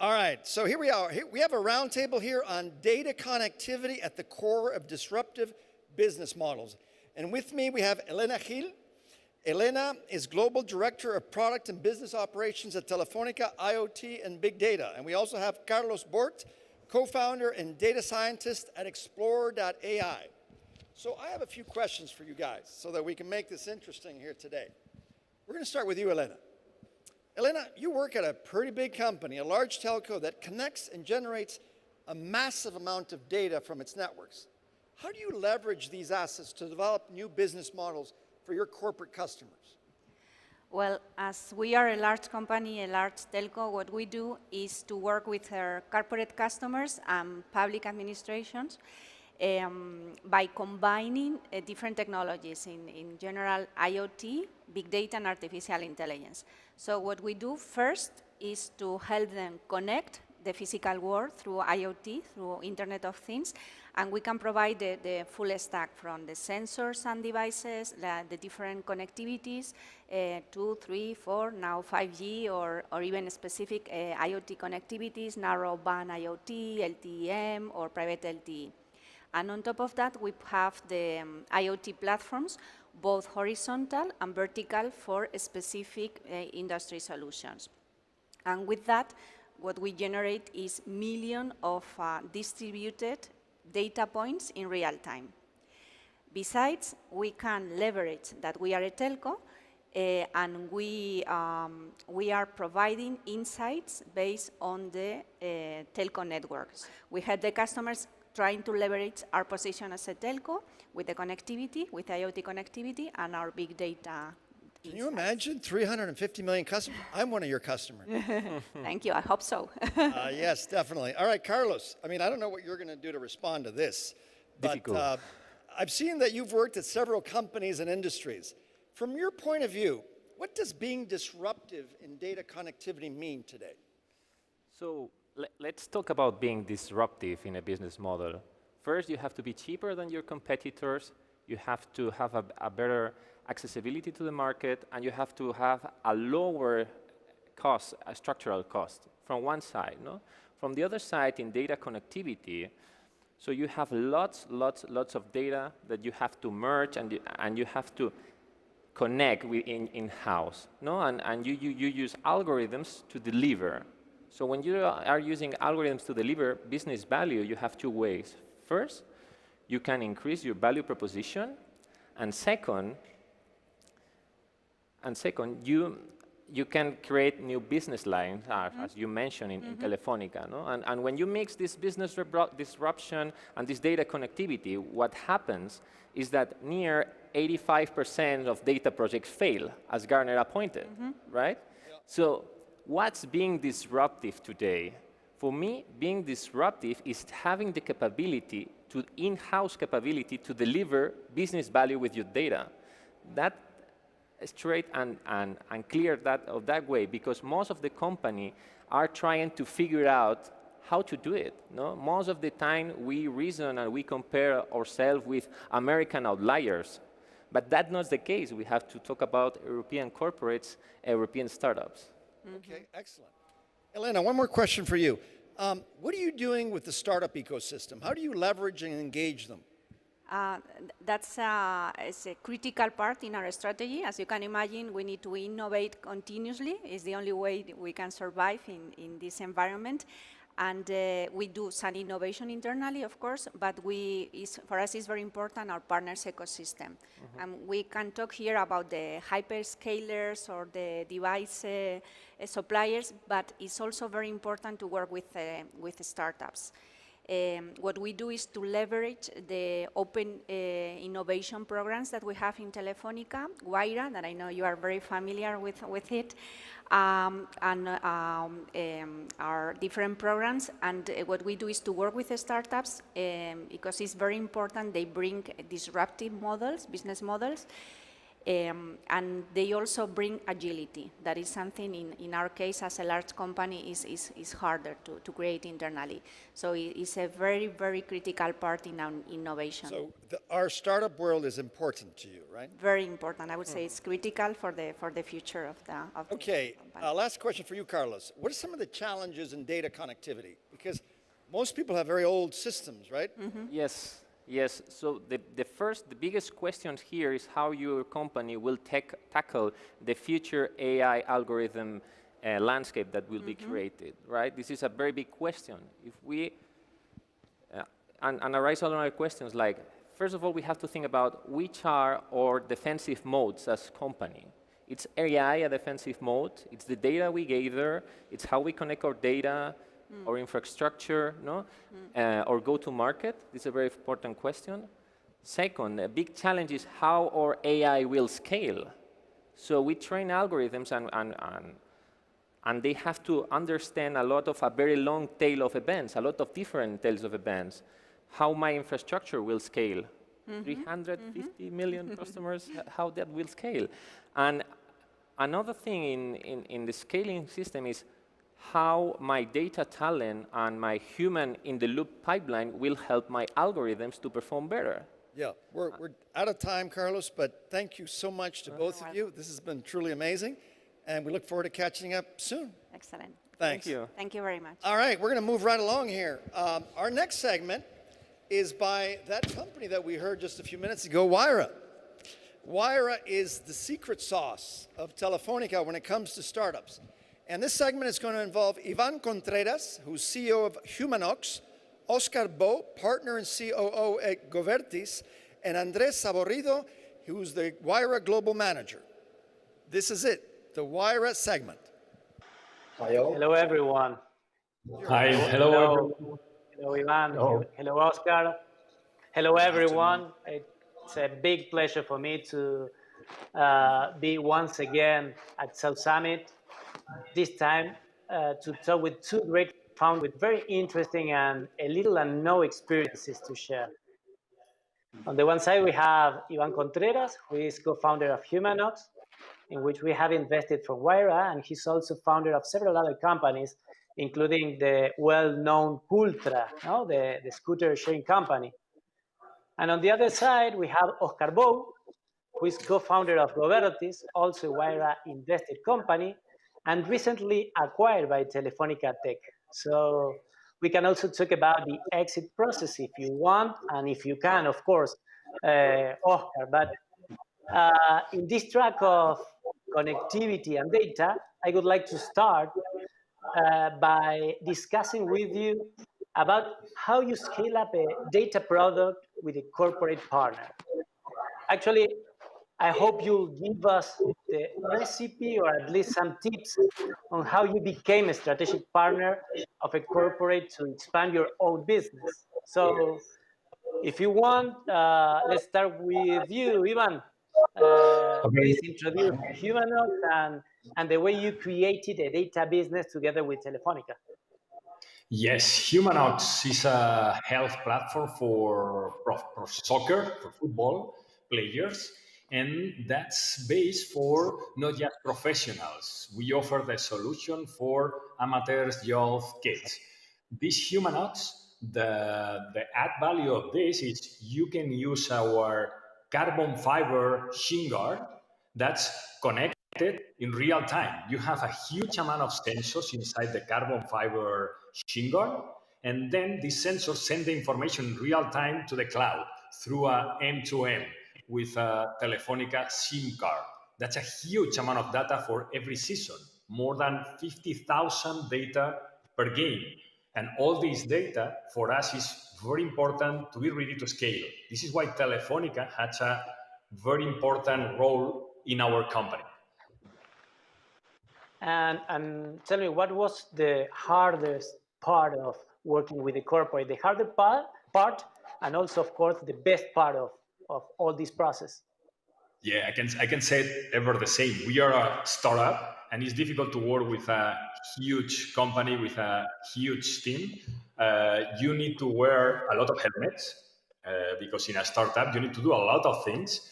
All right, so here we are. We have a roundtable here on data connectivity at the core of disruptive business models. And with me, we have Elena Gil. Elena is Global Director of Product and Business Operations at Telefonica, IoT, and Big Data. And we also have Carlos Bort, co-founder and data scientist at Explorer.ai. So I have a few questions for you guys so that we can make this interesting here today. We're going to start with you, Elena. Elena, you work at a pretty big company, a large telco that connects and generates a massive amount of data from its networks. How do you leverage these assets to develop new business models for your corporate customers? Well, as we are a large company, a large telco, what we do is to work with our corporate customers and public administrations by combining different technologies, in general IoT, big data, and artificial intelligence. So what we do first is to help them connect the physical world through IoT, through Internet of Things, and we can provide the full stack from the sensors and devices, the different connectivities, 2, 3, 4, now 5G, or even specific IoT connectivities, narrowband IoT, LTE-M, or private LTE. And on top of that, we have the IoT platforms, both horizontal and vertical, for specific industry solutions. And with that, what we generate is millions of distributed data points in real time. Besides, we can leverage that we are a telco, and we are providing insights based on the telco networks. We had the customers trying to leverage our position as a telco with the connectivity, with IoT connectivity, and our big data. Can you imagine 350 million customers? I'm one of your customers. Thank you, I hope so. Yes, definitely. All right, Carlos, I mean, I don't know what you're going to do to respond to this, but I've seen that you've worked at several companies and industries. From your point of view, what does being disruptive in data connectivity mean today? So let's talk about being disruptive in a business model. First, you have to be cheaper than your competitors. You have to have a better accessibility to the market, and you have to have a lower cost, a structural cost, from one side. No? From the other side, in data connectivity, so you have lots of data that you have to merge, and you have to connect with in-house. No? And you use algorithms to deliver. So when you are using algorithms to deliver business value, you have two ways. First, you can increase your value proposition, and second, you can create new business lines, as you mentioned in Telefonica. No? And when you mix this business disruption and this data connectivity, what happens is that near 85% of data projects fail, as Gartner appointed, right? Yeah. So what's being disruptive today? For me, being disruptive is having the capability, in-house capability, to deliver business value with your data. That straight and clear that way, because most of the company are trying to figure out how to do it. No? Most of the time we reason and we compare ourselves with American outliers, but that's not the case. We have to talk about European corporates, European startups. Okay, excellent. Elena, one more question for you. What are you doing with the startup ecosystem? How do you leverage and engage them? That's it's a critical part in our strategy. As you can imagine, we need to innovate continuously. It's the only way we can survive in this environment. And we do some innovation internally, of course, but for us it's very important our partners ecosystem. We can talk here about the hyperscalers or the device suppliers, but it's also very important to work with startups. What we do is to leverage the open innovation programs that we have in Telefonica, Wyra, that I know you are very familiar with it, and our different programs. And what we do is to work with the startups because it's very important. They bring disruptive models, business models, and they also bring agility. That is something in our case as a large company is harder to create internally. So it's a very, very critical part in our innovation. So our startup world is important to you, right? Very important. I would say it's critical for the future of the Okay, last question for you, Carlos. What are some of the challenges in data connectivity? Because most people have very old systems, right? Yes, so the biggest question here is how your company will tackle the future AI algorithm landscape that will be created, right? This is a very big question. If we, and arise other questions like, first of all, we have to think about which are our defensive modes as company. It's AI, a defensive mode. It's the data we gather. It's how we connect our data. or infrastructure, no? Or go to market? This is a very important question. Second, a big challenge is how our AI will scale. So we train algorithms and they have to understand a lot of a very long tail of events, a lot of different tails of events. How my infrastructure will scale. 350 million customers, how that will scale. And another thing in the scaling system is how my data talent and my human in the loop pipeline will help my algorithms to perform better. Yeah, we're out of time, Carlos, but thank you so much to both of you. This has been truly amazing, and we look forward to catching up soon. Excellent. Thanks. Thank you. Thank you very much. All right, we're going to move right along here. Our next segment is by that company that we heard just a few minutes ago, Wyra. Wyra is the secret sauce of Telefonica when it comes to startups. And this segment is going to involve Ivan Contreras, who's CEO of Humanox, Oscar Bo, partner and COO at Govertis, and Andres Saborrido, who's the Wyra global manager. This is it, the Wyra segment. Hello, everyone. Hi, hello. Hello, Ivan. Hello, Oscar. Hello, everyone. It's a big pleasure for me to be once again at South Summit, this time to talk with two great founders with very interesting and a little and no experiences to share. On the one side, we have Ivan Contreras, who is co-founder of Humanox, in which we have invested from Wyra, and he's also founder of several other companies, including the well-known Cultra, no? the scooter sharing company. And on the other side, we have Oscar Bo, who is co-founder of Govertis, also a Wyra invested company, and recently acquired by Telefonica Tech. So we can also talk about the exit process if you want, and if you can, of course, Oscar. But in this track of connectivity and data, I would like to start by discussing with you about how you scale up a data product with a corporate partner. Actually, I hope you'll give us the recipe or at least some tips on how you became a strategic partner of a corporate to expand your own business. So if you want, let's start with you, Ivan. Please introduce Humanox and the way you created a data business together with Telefonica. Yes, Humanox is a health platform for soccer, for football players, and that's based for not just professionals. We offer the solution for amateurs, youth, kids. This Humanox, the add value of this is you can use our carbon fiber shin guard that's connected in real time. You have a huge amount of sensors inside the carbon fiber shin guard, and then these sensors send the information in real time to the cloud through a M2M with a Telefonica SIM card. That's a huge amount of data for every season, more than 50,000 data per game. And all this data for us is very important to be ready to scale. This is why Telefonica has a very important role in our company. And tell me, what was the hardest part of working with the corporate? The harder part, and also, of course, the best part of all this process? Yeah, I can say it ever the same. We are a startup, and it's difficult to work with a huge company with a huge team. You need to wear a lot of helmets because in a startup you need to do a lot of things.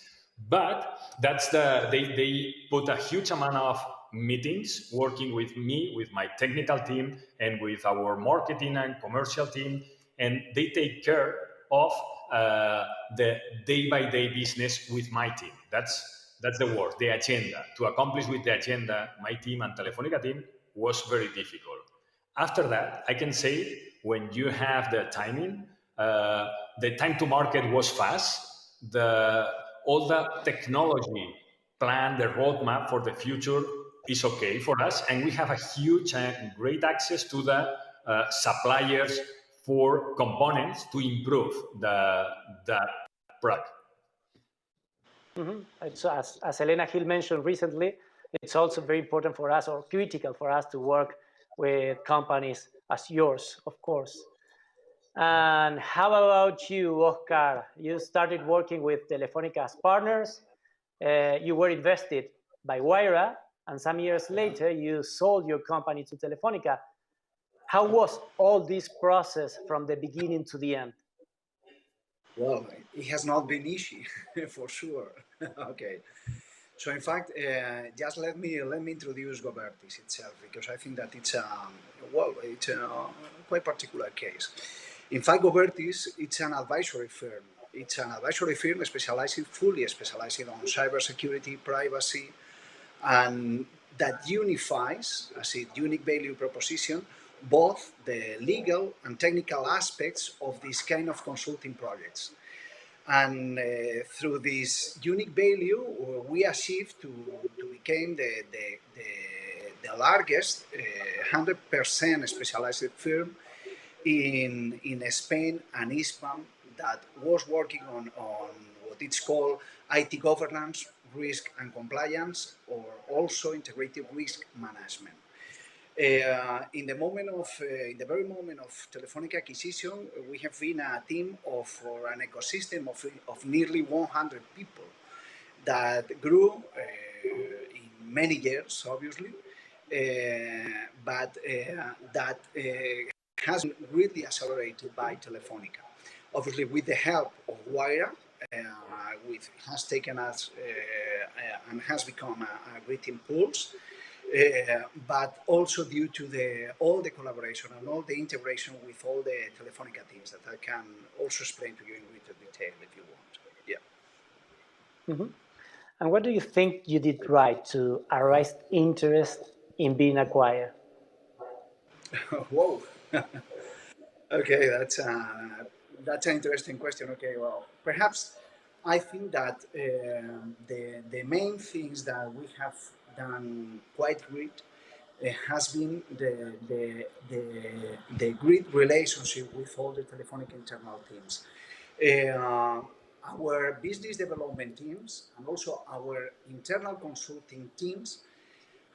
But that's they put a huge amount of meetings working with me, with my technical team, and with our marketing and commercial team, and they take care of the day-by-day business with my team. That's the word, the agenda. To accomplish with the agenda, my team and Telefonica team was very difficult. After that, I can say when you have the timing, the time to market was fast. All the technology plan, the roadmap for the future is okay for us, and we have a huge and great access to the suppliers for components to improve the product. Mm-hmm. So as Elena Hill mentioned recently, it's also very important for us, or critical for us, to work with companies as yours, of course. And how about you, Oscar? You started working with Telefonica as partners. You were invested by Wyra, and some years later, you sold your company to Telefonica. How was all this process from the beginning to the end? Well, it has not been easy, for sure. Okay. So in fact, just let me introduce Gobertis itself, because I think that it's it's a quite particular case. In fact, Gobertis, it's an advisory firm. It's an advisory firm fully specializing on cybersecurity, privacy, and that unifies, as a unique value proposition, both the legal and technical aspects of this kind of consulting projects. And through this unique value, we achieved to become the largest 100% specialized firm in Spain and Hispam that was working on what it's called IT governance, risk and compliance, or also integrated risk management. In the very moment of Telefonica acquisition, we have been a team or an ecosystem of nearly 100 people that grew in many years, obviously, but that has been really accelerated by Telefonica. Obviously, with the help of Wyra, which has taken us and has become a great impulse. But also due to all the collaboration and all the integration with all the Telefonica teams that I can also explain to you in greater detail if you want. Yeah. Mm-hmm. And what do you think you did right to arouse interest in being acquired? Whoa. Okay, that's an interesting question. Okay, well, perhaps I think that the main things that we have done quite great has been the great relationship with all the Telefonica internal teams. Our business development teams and also our internal consulting teams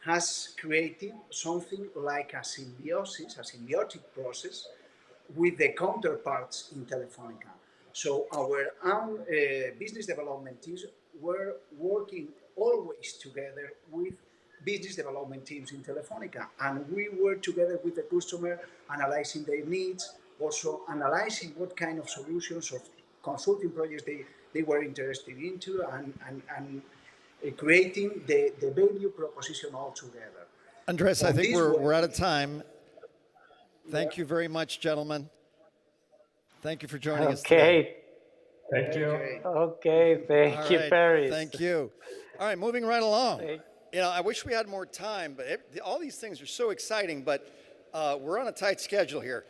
has created something like a symbiotic process with the counterparts in Telefonica. So our own business development teams were working always together with business development teams in Telefonica, and we were together with the customer analyzing their needs, also analyzing what kind of solutions of consulting projects they were interested into, and creating the value proposition all together. Andres, I think we're out of time. Thank you very much, gentlemen. Thank you for joining us today. Thank you. Okay, thank you, Paris. Thank you. All right, moving right along. You know, I wish we had more time, but all these things are so exciting, but we're on a tight schedule here.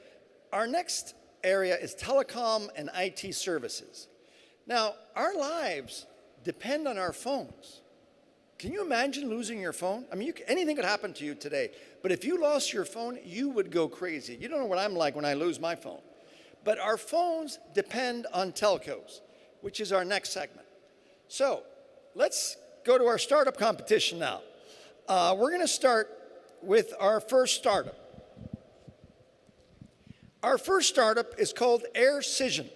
Our next area is telecom and IT services. Now, our lives depend on our phones. Can you imagine losing your phone? I mean, anything could happen to you today, but if you lost your phone, you would go crazy. You don't know what I'm like when I lose my phone. But our phones depend on telcos, which is our next segment. So let's go to our startup competition now. We're going to start with our first startup. Our first startup is called AirCision.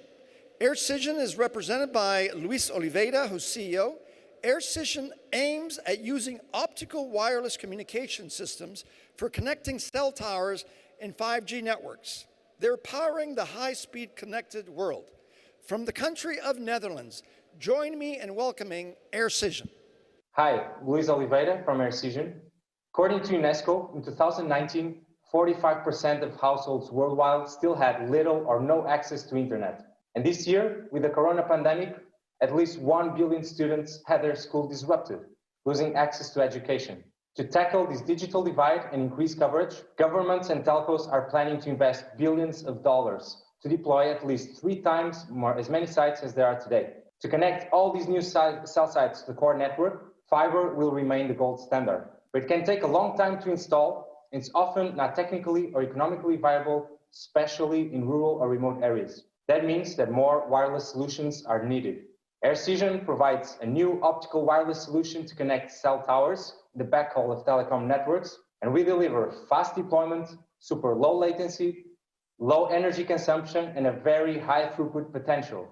AirCision is represented by Luis Oliveira, who's CEO. AirCision aims at using optical wireless communication systems for connecting cell towers in 5G networks. They're powering the high-speed connected world. From the country of Netherlands, join me in welcoming AirCision. Hi, Luis Oliveira from AirCision. According to UNESCO, in 2019, 45% of households worldwide still had little or no access to internet. And this year, with the corona pandemic, at least 1 billion students had their school disrupted, losing access to education. To tackle this digital divide and increase coverage, governments and telcos are planning to invest billions of dollars to deploy at least 3 times as many sites as there are today. To connect all these new cell sites to the core network, fiber will remain the gold standard. But it can take a long time to install, and it's often not technically or economically viable, especially in rural or remote areas. That means that more wireless solutions are needed. AirCision provides a new optical wireless solution to connect cell towers, the backhaul of telecom networks, and we deliver fast deployment, super low latency low energy consumption, and a very high throughput potential.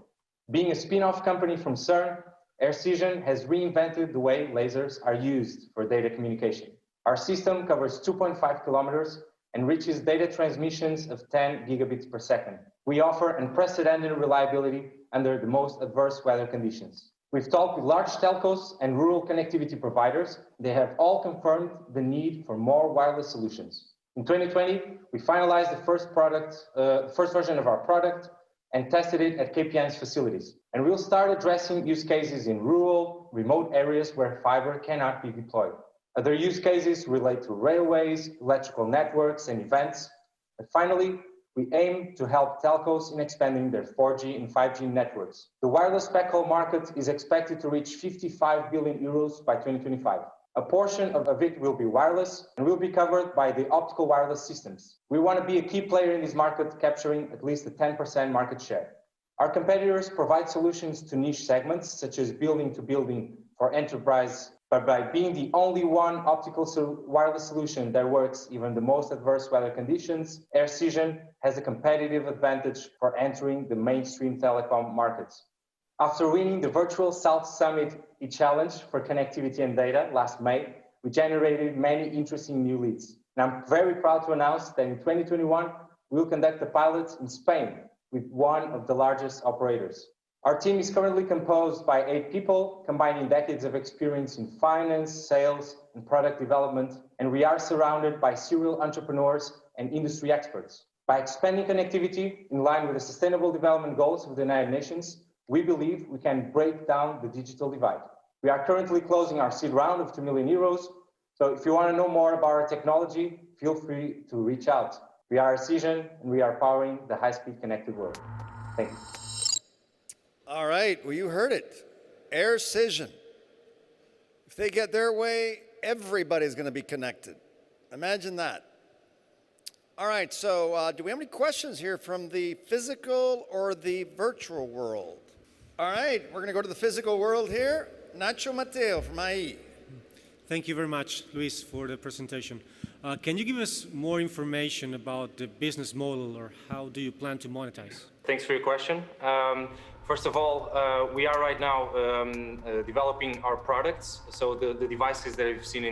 Being a spin-off company from CERN, Aircision has reinvented the way lasers are used for data communication. Our system covers 2.5 kilometers and reaches data transmissions of 10 gigabits per second. We offer unprecedented reliability under the most adverse weather conditions. We've talked with large telcos and rural connectivity providers. They have all confirmed the need for more wireless solutions. In 2020, we finalized the first version of our product and tested it at KPN's facilities. And we'll start addressing use cases in rural, remote areas where fiber cannot be deployed. Other use cases relate to railways, electrical networks, and events. And finally, we aim to help telcos in expanding their 4G and 5G networks. The wireless backhaul market is expected to reach 55 billion euros by 2025. A portion of it will be wireless and will be covered by the optical wireless systems. We want to be a key player in this market, capturing at least a 10% market share. Our competitors provide solutions to niche segments, such as building to building for enterprise, but by being the only one optical wireless solution that works even the most adverse weather conditions, Aircision has a competitive advantage for entering the mainstream telecom markets. After winning the virtual South Summit e-challenge for connectivity and data last May, we generated many interesting new leads. And I'm very proud to announce that in 2021, we'll conduct a pilot in Spain with one of the largest operators. Our team is currently composed by 8 people, combining decades of experience in finance, sales, and product development, and we are surrounded by serial entrepreneurs and industry experts. By expanding connectivity in line with the Sustainable Development Goals of the United Nations, we believe we can break down the digital divide. We are currently closing our seed round of 2 million euros. So if you want to know more about our technology, feel free to reach out. We are Aircision, and we are powering the high-speed connected world. Thank you. All right, well, you heard it. Aircision. If they get their way, everybody's going to be connected. Imagine that. All right, so do we have any questions here from the physical or the virtual world? All right, we're going to go to the physical world here. Nacho Mateo from IE. Thank you very much, Luis, for the presentation. Can you give us more information about the business model, or how do you plan to monetize? Thanks for your question. First of all, we are right now developing our products, so the devices that you've seen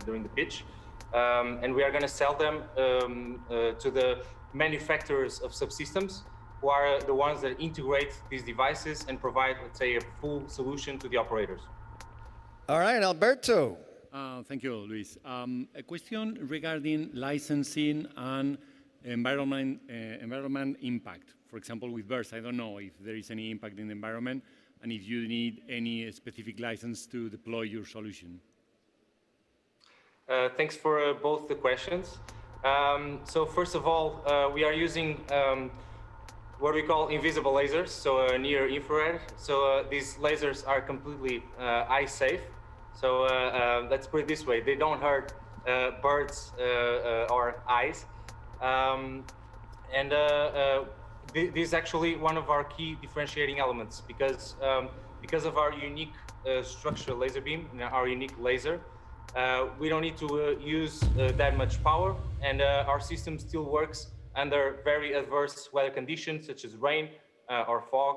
during the pitch, and we are going to sell them to the manufacturers of subsystems, who are the ones that integrate these devices and provide, let's say, a full solution to the operators. All right, Alberto. Thank you, Luis. A question regarding licensing and environment impact. For example, with birds, I don't know if there is any impact in the environment and if you need any specific license to deploy your solution. Thanks for both the questions. So first of all, we are using what we call invisible lasers, so near infrared. So these lasers are completely eye safe. So let's put it this way, they don't hurt birds or eyes. This is actually one of our key differentiating elements because of our unique structural laser beam, our unique laser. We don't need to use that much power, and our system still works under very adverse weather conditions such as rain or fog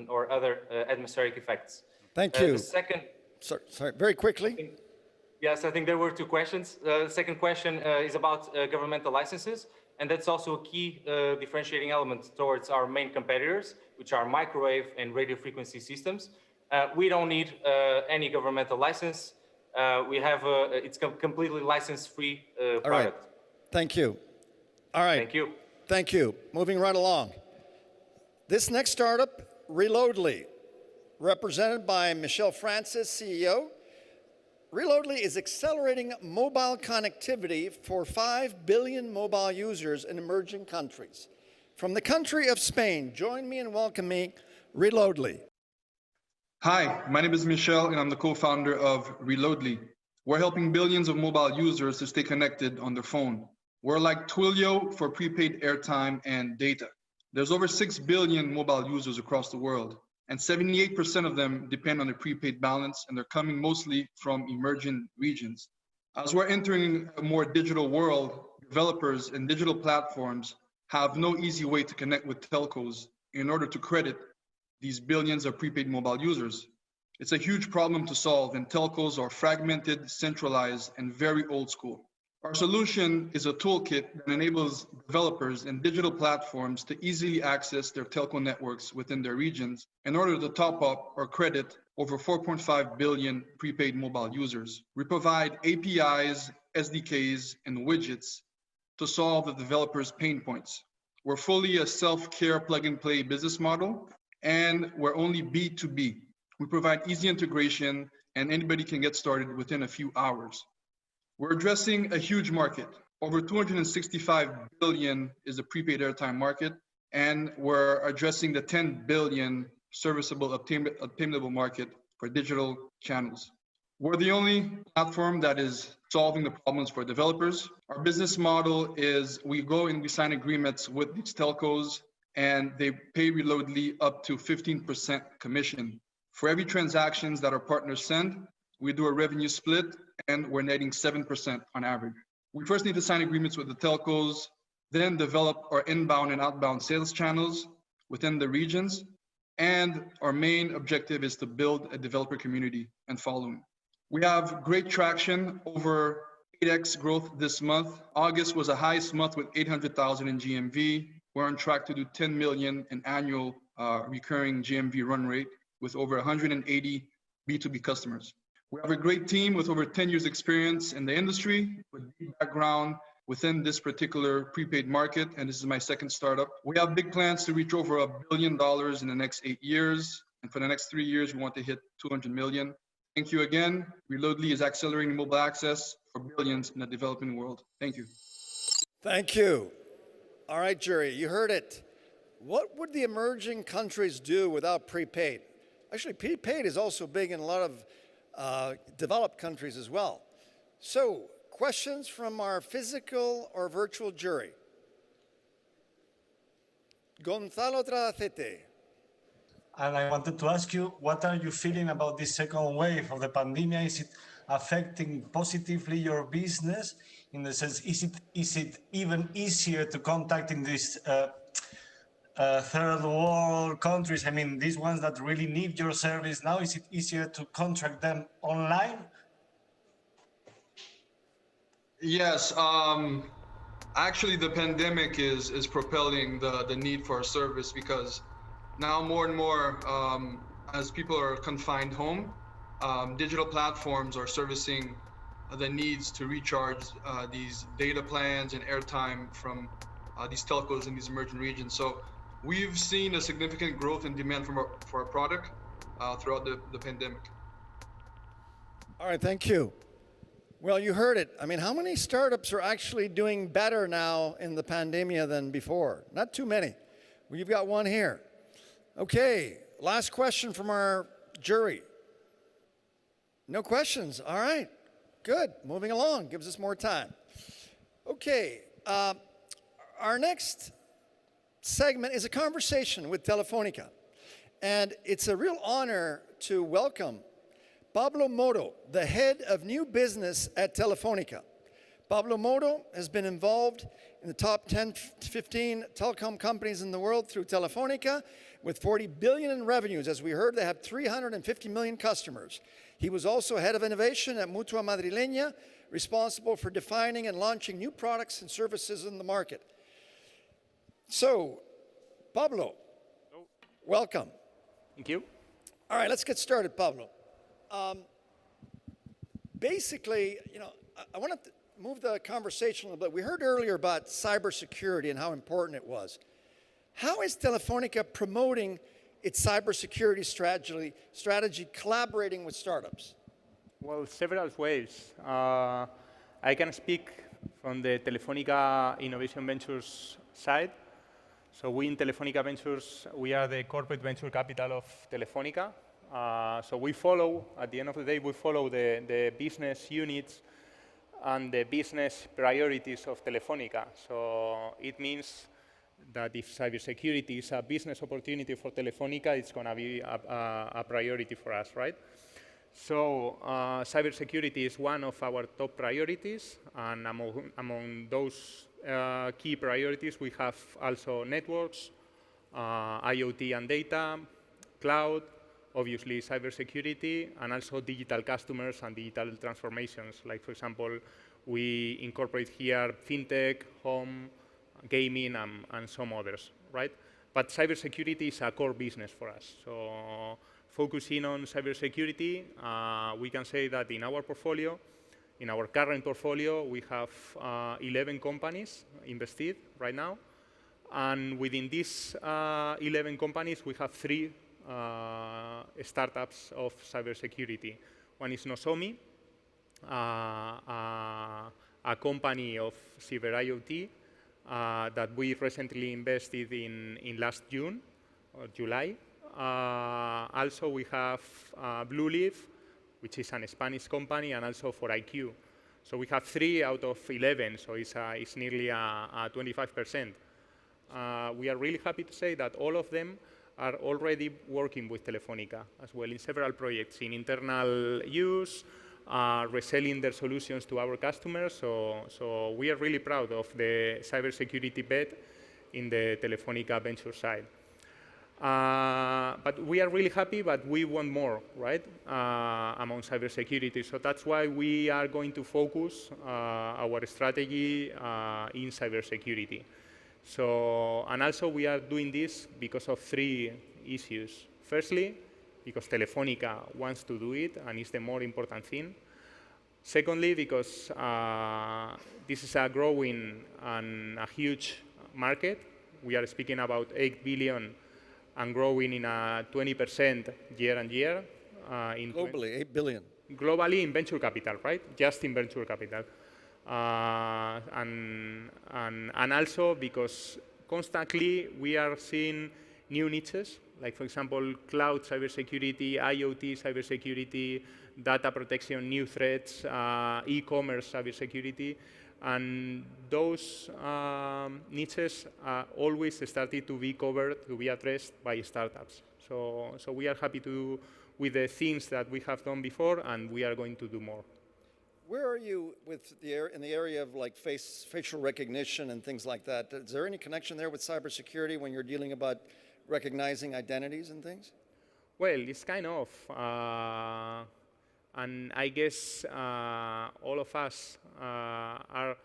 or other atmospheric effects. Thank you. The second, sorry, very quickly. Yes, I think there were 2 questions. The second question is about governmental licenses, and that's also a key differentiating element towards our main competitors, which are microwave and radio frequency systems. We don't need any governmental license. We have it's completely license-free product. All right. Thank you. All right. Thank you. Thank you. Moving right along. This next startup, Reloadly, represented by Michel Francis, CEO. Reloadly is accelerating mobile connectivity for 5 billion mobile users in emerging countries. From the country of Spain, join me in welcoming Reloadly. Hi, my name is Michel, and I'm the co-founder of Reloadly. We're helping billions of mobile users to stay connected on their phone. We're like Twilio for prepaid airtime and data. There's over 6 billion mobile users across the world, and 78% of them depend on a prepaid balance, and they're coming mostly from emerging regions. As we're entering a more digital world, developers and digital platforms have no easy way to connect with telcos in order to credit these billions of prepaid mobile users. It's a huge problem to solve, and telcos are fragmented, centralized, and very old school. Our solution is a toolkit that enables developers and digital platforms to easily access their telco networks within their regions in order to top up or credit over 4.5 billion prepaid mobile users. We provide APIs, SDKs, and widgets to solve the developers' pain points. We're fully a self-care plug-and-play business model, and we're only B2B. We provide easy integration, and anybody can get started within a few hours. We're addressing a huge market. Over 265 billion is the prepaid airtime market, and we're addressing the 10 billion serviceable obtainable market for digital channels. We're the only platform that is solving the problems for developers. Our business model is we go and we sign agreements with these telcos, and they pay Reloadly up to 15% commission. For every transactions that our partners send, we do a revenue split, and we're netting 7% on average. We first need to sign agreements with the telcos, then develop our inbound and outbound sales channels within the regions. And our main objective is to build a developer community and following. We have great traction, over 8x growth this month. August was the highest month with 800,000 in GMV. We're on track to do 10 million in annual recurring GMV run rate with over 180 B2B customers. We have a great team with over 10 years experience in the industry, with deep background within this particular prepaid market, and this is my second startup. We have big plans to reach over $1 billion in the next 8 years, and for the next 3 years, we want to hit 200 million. Thank you again. Reloadly is accelerating mobile access for billions in the developing world. Thank you. Thank you. All right, jury, you heard it. What would the emerging countries do without prepaid? Actually, prepaid is also big in a lot of developed countries as well. So, questions from our physical or virtual jury? Gonzalo Tracete. And I wanted to ask you, what are you feeling about this second wave of the pandemic? Is it affecting positively your business? In the sense, is it even easier to contact in these third world countries? I mean, these ones that really need your service now, is it easier to contract them online? Yes, actually the pandemic is propelling the need for our service, because now more and more, as people are confined home, digital platforms are servicing the needs to recharge these data plans and airtime from these telcos in these emerging regions. So we've seen a significant growth in demand for our product throughout the pandemic. All right, thank you. Well, you heard it. I mean, how many startups are actually doing better now in the pandemia than before? Not too many. Well, you've got one here. Okay, last question from our jury. No questions. All right, good. Moving along, gives us more time. Okay, our next segment is a conversation with Telefonica. And it's a real honor to welcome Pablo Moto, the head of new business at Telefonica. Pablo Moto has been involved in the top 10 to 15 telecom companies in the world through Telefonica, with 40 billion in revenues. As we heard, they have 350 million customers. He was also head of innovation at Mutua Madrileña, responsible for defining and launching new products and services in the market. So, Pablo, welcome. Thank you. All right, let's get started, Pablo. Basically, I want to move the conversation a little bit. We heard earlier about cybersecurity and how important it was. How is Telefonica promoting its cybersecurity strategy collaborating with startups? Well, several ways. I can speak from the Telefonica Innovation Ventures side. So we in Telefonica Ventures, we are the corporate venture capital of Telefonica. So we follow, at the end of the day, we follow the business units and the business priorities of Telefonica. So it means that if cybersecurity is a business opportunity for Telefonica, it's going to be a priority for us, right? So cybersecurity is one of our top priorities, and among those key priorities, we have also networks, IoT and data, cloud, obviously cybersecurity, and also digital customers and digital transformations. Like, for example, we incorporate here fintech, home, gaming, and some others, right? But cybersecurity is a core business for us. So focusing on cybersecurity, we can say that in our portfolio, in our current portfolio, we have 11 companies invested right now. And within these 11 companies, we have 3 startups of cybersecurity. One is Nozomi, a company of cyber IoT that we recently invested in last June or July. Also, we have Blue Leaf, which is a Spanish company, and also for IQ. So we have 3 out of 11, so it's nearly a 25%. We are really happy to say that all of them are already working with Telefonica as well in several projects, in internal use, reselling their solutions to our customers. So we are really proud of the cybersecurity bet in the Telefonica venture side. But we are really happy, but we want more, right, among cybersecurity. So that's why we are going to focus our strategy in cybersecurity. So, and also we are doing this because of 3 issues. Firstly, because Telefonica wants to do it, and it's the more important thing. Secondly, because this is a growing and a huge market. We are speaking about 8 billion and growing in a 20% year on year. Globally, 8 billion. Globally in venture capital, right? Just in venture capital. And also because constantly we are seeing new niches, like, for example, cloud cybersecurity, IoT cybersecurity, data protection, new threats, e-commerce cybersecurity. And those niches always started to be covered, to be addressed by startups. So we are happy to with the things that we have done before, and we are going to do more. Where are you with in the area of like facial recognition and things like that? Is there any connection there with cybersecurity when you're dealing about recognizing identities and things? Well, it's kind of, and I guess all of us are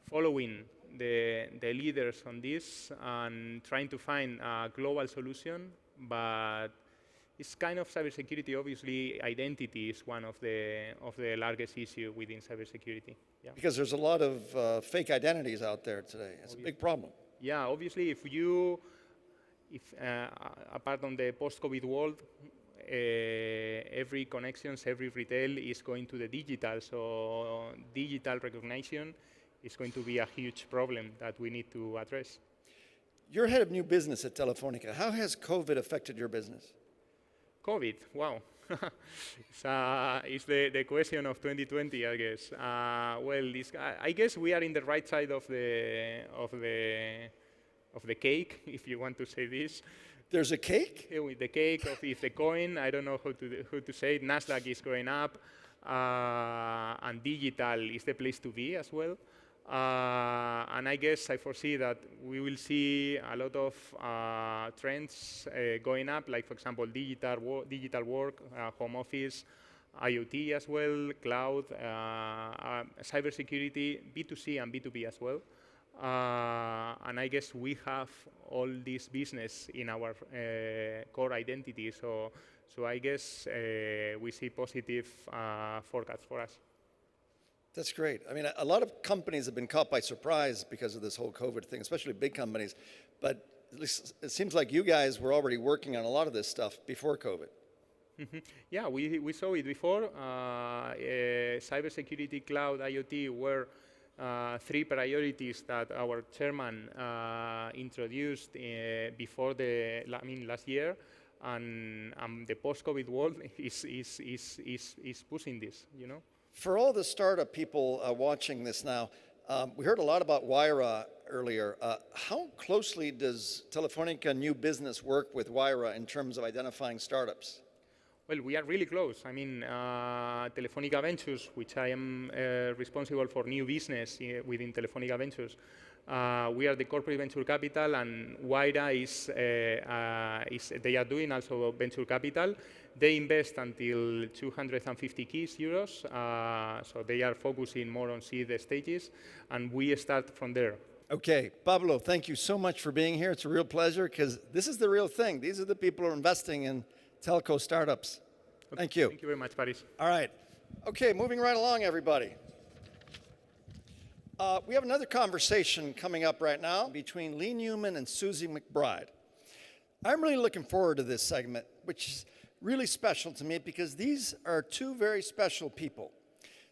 following the leaders on this and trying to find a global solution, but it's kind of cybersecurity. Obviously, identity is one of the largest issues within cybersecurity. Yeah. Because there's a lot of fake identities out there today. It's a big problem. Yeah, obviously, if apart from the post-COVID world, every connections, every retail is going to the digital. So digital recognition is going to be a huge problem that we need to address. You're head of new business at Telefonica. How has COVID affected your business? COVID, wow. It's the question of 2020, I guess. Well, I guess we are in the right side of the cake, if you want to say this. There's a cake? With the cake of if the coin, I don't know how to say it. Nasdaq is going up, and digital is the place to be as well. And I guess I foresee that we will see a lot of trends going up, like, for example, digital work, home office, IoT as well, cloud, cybersecurity, B2C and B2B as well. And I guess we have all this business in our core identity. So I guess we see positive forecasts for us. That's great. I mean, a lot of companies have been caught by surprise because of this whole COVID thing, especially big companies. But at least it seems like you guys were already working on a lot of this stuff before COVID. Yeah, we saw it before. Cybersecurity, cloud, IoT were 3 priorities that our chairman introduced before last year. And the post-COVID world is pushing this, you know. For all the startup people watching this now, we heard a lot about Wyra earlier. How closely does Telefonica New Business work with Wyra in terms of identifying startups? Well, we are really close. I mean, Telefonica Ventures, which I am responsible for new business within Telefonica Ventures, we are the corporate venture capital, and Wyra they are doing also venture capital. They invest until 250 euros, so they are focusing more on seed stages, and we start from there. Okay, Pablo, thank you so much for being here. It's a real pleasure, because this is the real thing. These are the people who are investing in telco startups. Thank you. Thank you very much, Paris. All right. Okay, moving right along, everybody. We have another conversation coming up right now between Lee Newman and Susie Mcbride. I'm really looking forward to this segment, which is really special to me because these are two very special people.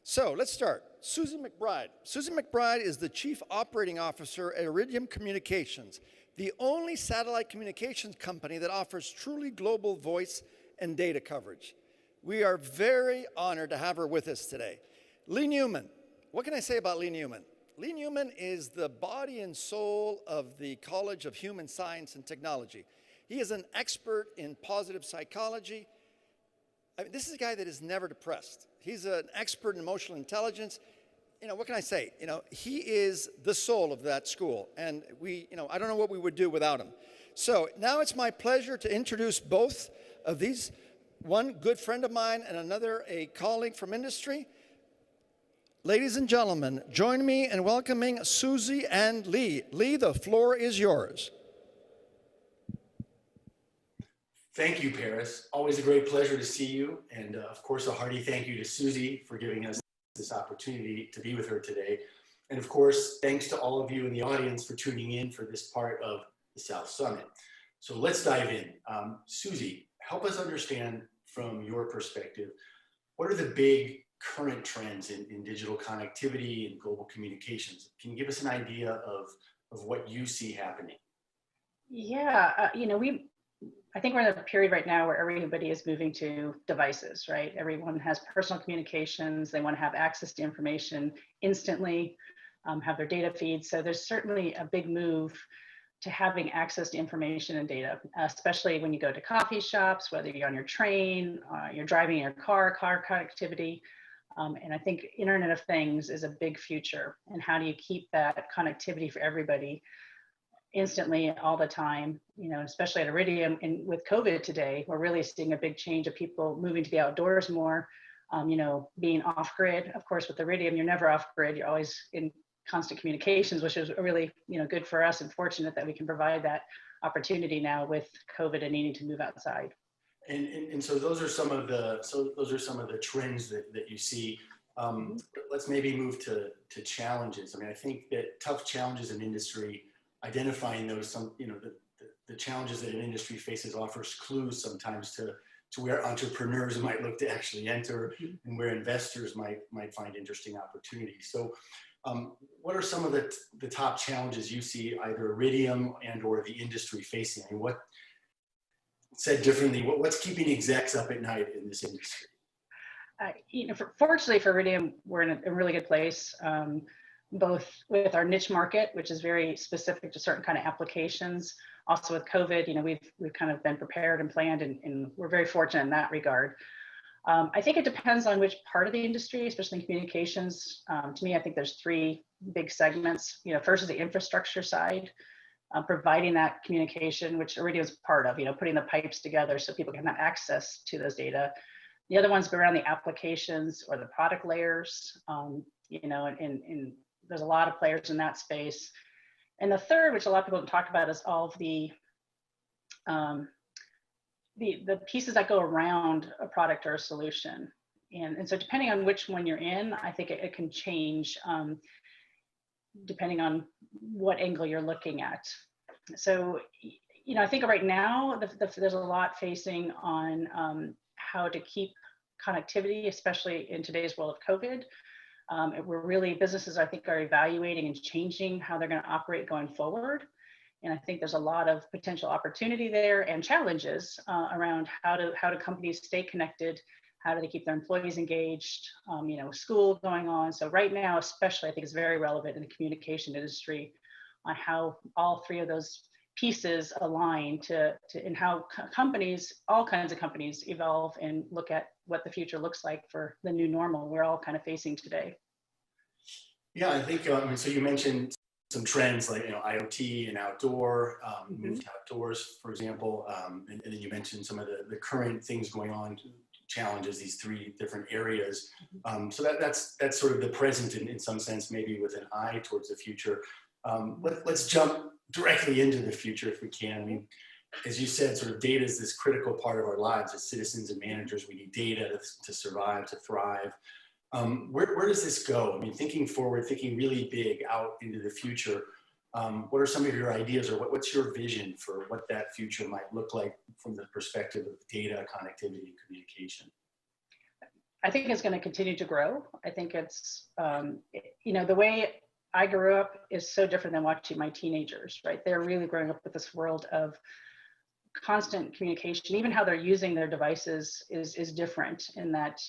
So let's start. Susie Mcbride. Susie Mcbride is the Chief Operating Officer at Iridium Communications, the only satellite communications company that offers truly global voice and data coverage. We are very honored to have her with us today. Lee Newman. What can I say about Lee Newman? Lee Newman is the body and soul of the College of Human Science and Technology. He is an expert in positive psychology. I mean, this is a guy that is never depressed. He's an expert in emotional intelligence. You know, what can I say? You know, he is the soul of that school. And I don't know what we would do without him. So now it's my pleasure to introduce both of these, one good friend of mine and another a colleague from industry. Ladies and gentlemen, join me in welcoming Susie and Lee. Lee, the floor is yours. Thank you, Paris. Always a great pleasure to see you. And of course, a hearty thank you to Susie for giving us this opportunity to be with her today. And of course, thanks to all of you in the audience for tuning in for this part of the South Summit. So let's dive in. Susie, help us understand from your perspective, what are the big current trends in digital connectivity and global communications? Can you give us an idea of what you see happening? Yeah, I think we're in a period right now where everybody is moving to devices, right? Everyone has personal communications. They want to have access to information instantly, have their data feeds. So there's certainly a big move to having access to information and data, especially when you go to coffee shops, whether you're on your train, you're driving in your car connectivity. And I think Internet of Things is a big future. And how do you keep that connectivity for everybody instantly all the time, especially at Iridium. And with COVID today, we're really seeing a big change of people moving to the outdoors more, being off grid. Of course, with Iridium, you're never off grid. You're always in constant communications, which is really, good for us and fortunate that we can provide that opportunity now with COVID and needing to move outside. And so those are some of the trends that you see. Let's maybe move to challenges. I mean, I think that tough challenges in industry, identifying those, the challenges that an industry faces offers clues sometimes to where entrepreneurs might look to actually enter and where investors might find interesting opportunities. So what are some of the top challenges you see either Iridium and or the industry facing? I mean, said differently, what's keeping execs up at night in this industry? Fortunately for Iridium, we're in a really good place. Both with our niche market, which is very specific to certain kind of applications. Also with COVID, we've kind of been prepared and planned, and we're very fortunate in that regard. I think it depends on which part of the industry, especially in communications. To me, I think there's three big segments. First is the infrastructure side, providing that communication, which Iridium is part of, putting the pipes together so people can have access to those data. The other one's around the applications or the product layers, and there's a lot of players in that space. And the third, which a lot of people don't talk about, is all of the pieces that go around a product or a solution. And so depending on which one you're in, I think it can change depending on what angle you're looking at. So, I think right now there's a lot facing on how to keep connectivity, especially in today's world of COVID. Businesses, I think, are evaluating and changing how they're going to operate going forward. And I think there's a lot of potential opportunity there and challenges around how do companies stay connected, how do they keep their employees engaged, school going on. So right now, especially, I think it's very relevant in the communication industry on how all three of those pieces align to in how companies, all kinds of companies, evolve and look at what the future looks like for the new normal we're all kind of facing today. Yeah, I think, so you mentioned some trends like, IoT and outdoor, move to outdoors, for example, and then you mentioned some of the current things going on, challenges, these three different areas. So that's sort of the present in some sense, maybe with an eye towards the future. Let's jump directly into the future if we can. I mean, as you said, sort of data is this critical part of our lives as citizens and managers. We need data to survive, to thrive. Where does this go? I mean, thinking forward, thinking really big out into the future, what are some of your ideas, or what's your vision for what that future might look like from the perspective of data, connectivity, and communication? I think it's going to continue to grow. I think it's, the way I grew up is so different than watching my teenagers, right? They're really growing up with this world of constant communication. Even how they're using their devices is different in that,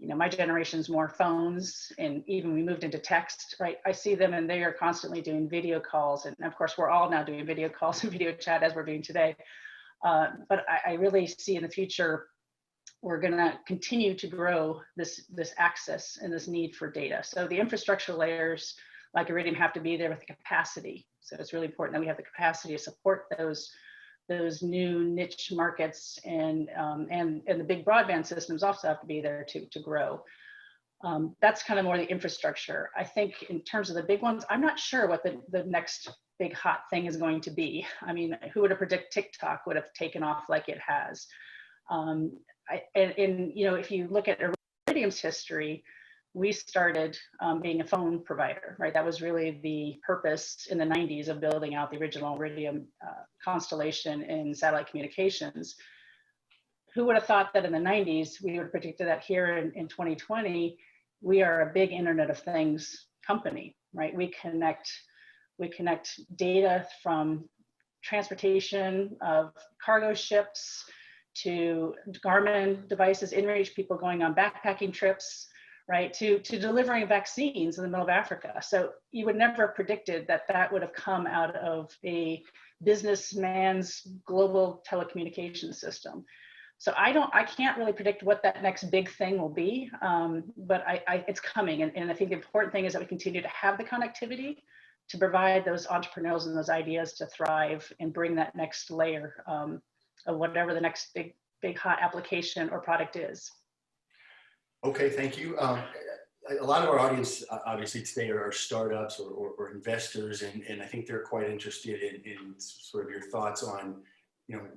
my generation's more phones, and even we moved into text, right? I see them and they are constantly doing video calls. And of course, we're all now doing video calls and video chat as we're doing today. But I really see in the future, we're gonna continue to grow this access and this need for data. So the infrastructure layers like Iridium have to be there with the capacity. So it's really important that we have the capacity to support those new niche markets, and the big broadband systems also have to be there to grow. That's kind of more the infrastructure. I think in terms of the big ones, I'm not sure what the next big hot thing is going to be. I mean, who would have predicted TikTok would have taken off like it has? If you look at Iridium's history, we started being a phone provider, right? That was really the purpose in the 90s of building out the original Iridium constellation in satellite communications. Who would have thought that in the 90s, we would have predicted that here in 2020, we are a big Internet of Things company, right? We connect data from transportation of cargo ships to Garmin devices, inReach, people going on backpacking trips, right, to delivering vaccines in the middle of Africa. So you would never have predicted that would have come out of a businessman's global telecommunications system. So I can't really predict what that next big thing will be, but it's coming. And I think the important thing is that we continue to have the connectivity to provide those entrepreneurs and those ideas to thrive and bring that next layer of whatever the next big hot application or product is. Okay, thank you. A lot of our audience, obviously today, are startups or investors, and I think they're quite interested in sort of your thoughts on,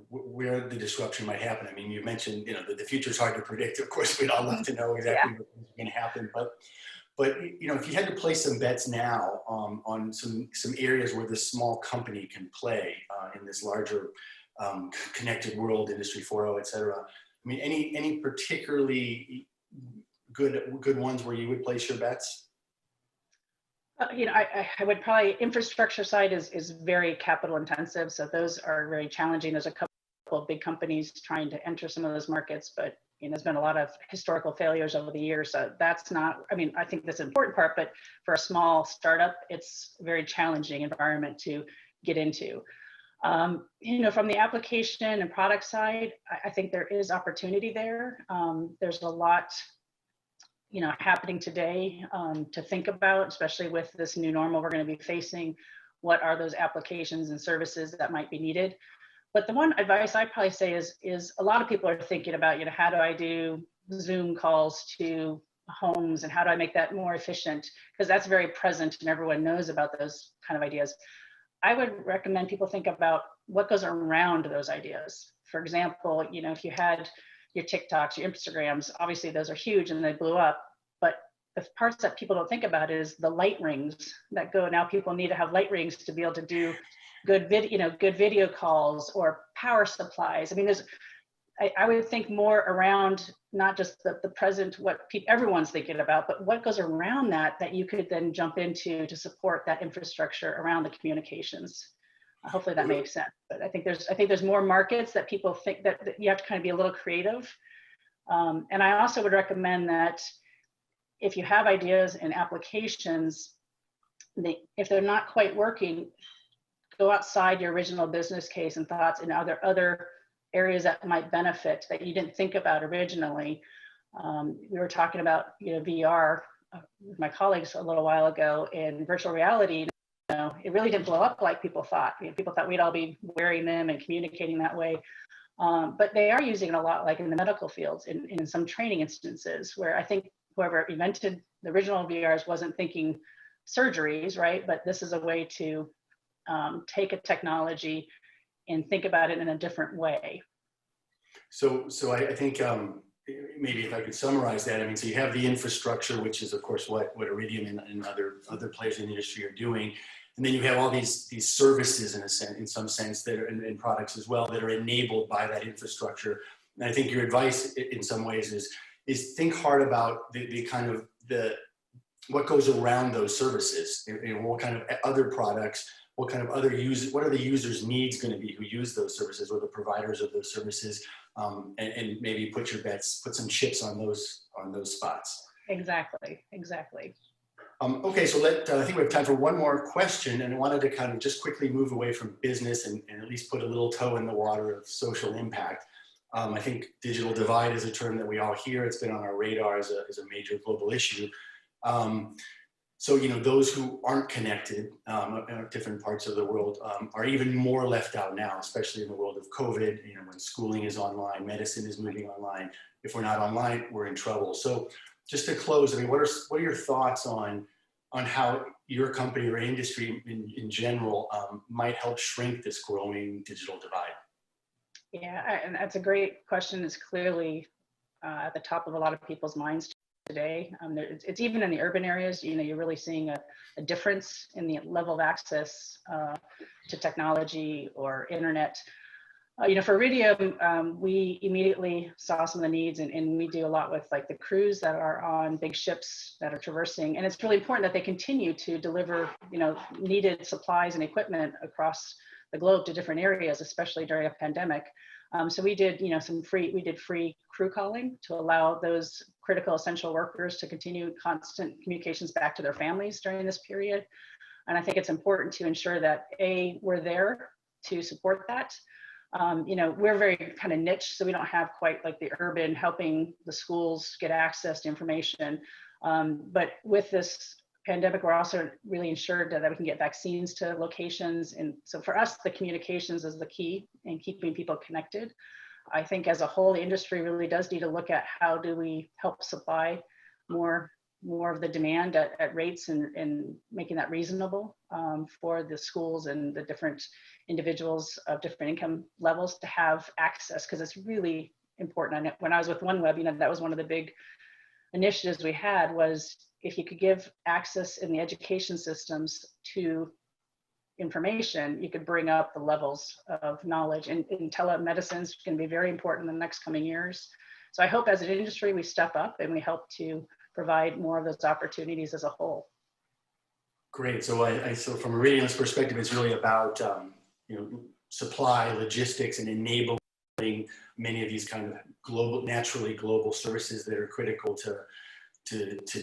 where the disruption might happen. I mean, you mentioned, the future is hard to predict. Of course, we'd all love to know exactly what's going to happen, but if you had to place some bets now on some areas where this small company can play in this larger connected world, Industry 4.0, et cetera. I mean, any particularly good ones where you would place your bets? I would probably, infrastructure side is very capital intensive. So those are very challenging. There's a couple of big companies trying to enter some of those markets, but there's been a lot of historical failures over the years. So that's not, I think that's an important part, but for a small startup, it's a very challenging environment to get into. From the application and product side, I think there is opportunity there. There's a lot happening today to think about, especially with this new normal we're going to be facing. What are those applications and services that might be needed? But the one advice I'd probably say is a lot of people are thinking about, how do I do Zoom calls to homes and how do I make that more efficient? Because that's very present and everyone knows about those kind of ideas. I would recommend people think about what goes around those ideas. For example, if you had your TikToks, your Instagrams, obviously those are huge and they blew up, but the parts that people don't think about is the light rings that go. Now people need to have light rings to be able to do good video calls or power supplies. I mean, I would think more around not just the present, what everyone's thinking about, but what goes around that you could then jump into to support that infrastructure around the communications. Hopefully that makes sense. But I think there's more markets that people think that you have to kind of be a little creative. And I also would recommend that if you have ideas and applications, if they're not quite working, go outside your original business case and thoughts in other areas that might benefit that you didn't think about originally. We were talking about VR with my colleagues a little while ago, and virtual reality. It really didn't blow up like people thought. People thought we'd all be wearing them and communicating that way. But they are using it a lot, like in the medical fields, in some training instances, where I think whoever invented the original VRs wasn't thinking surgeries, right? But this is a way to take a technology and think about it in a different way. So I think maybe if I could summarize that, I mean, so you have the infrastructure, which is of course what Iridium and other players in the industry are doing. And then you have all these services in some sense that are in products as well that are enabled by that infrastructure. And I think your advice in some ways is think hard about the kind of what goes around those services. What kind of other products, what kind of other users, what are the users' needs going to be who use those services, or the providers of those services, and maybe put your bets, put some chips on those spots. Exactly. Okay, so I think we have time for one more question, and I wanted to kind of just quickly move away from business and at least put a little toe in the water of social impact. I think digital divide is a term that we all hear. It's been on our radar as a major global issue. So, those who aren't connected in different parts of the world are even more left out now, especially in the world of COVID, when schooling is online, medicine is moving online. If we're not online, we're in trouble. So just to close, I mean, what are your thoughts on how your company or industry in general might help shrink this growing digital divide? Yeah, and that's a great question. It's clearly at the top of a lot of people's minds today. It's even in the urban areas, you're really seeing a difference in the level of access to technology or internet. For Iridium, we immediately saw some of the needs, and we do a lot with like the crews that are on big ships that are traversing. And it's really important that they continue to deliver, needed supplies and equipment across the globe to different areas, especially during a pandemic. So we did, free crew calling to allow those critical essential workers to continue constant communications back to their families during this period. And I think it's important to ensure that we're there to support that. We're very kind of niche, so we don't have quite like the urban helping the schools get access to information. But with this pandemic, we're also really ensured that we can get vaccines to locations. And so for us, the communications is the key in keeping people connected. I think as a whole, the industry really does need to look at how do we help supply more of the demand at rates and making that reasonable for the schools and the different individuals of different income levels to have access, because it's really important. When I was with OneWeb, that was one of the big initiatives we had, was if you could give access in the education systems to information, you could bring up the levels of knowledge, and telemedicine is going to be very important in the next coming years. So I hope as an industry, we step up and we help to provide more of those opportunities as a whole. Great. So so from Iridium's perspective, it's really about supply, logistics, and enabling many of these kind of naturally global services that are critical to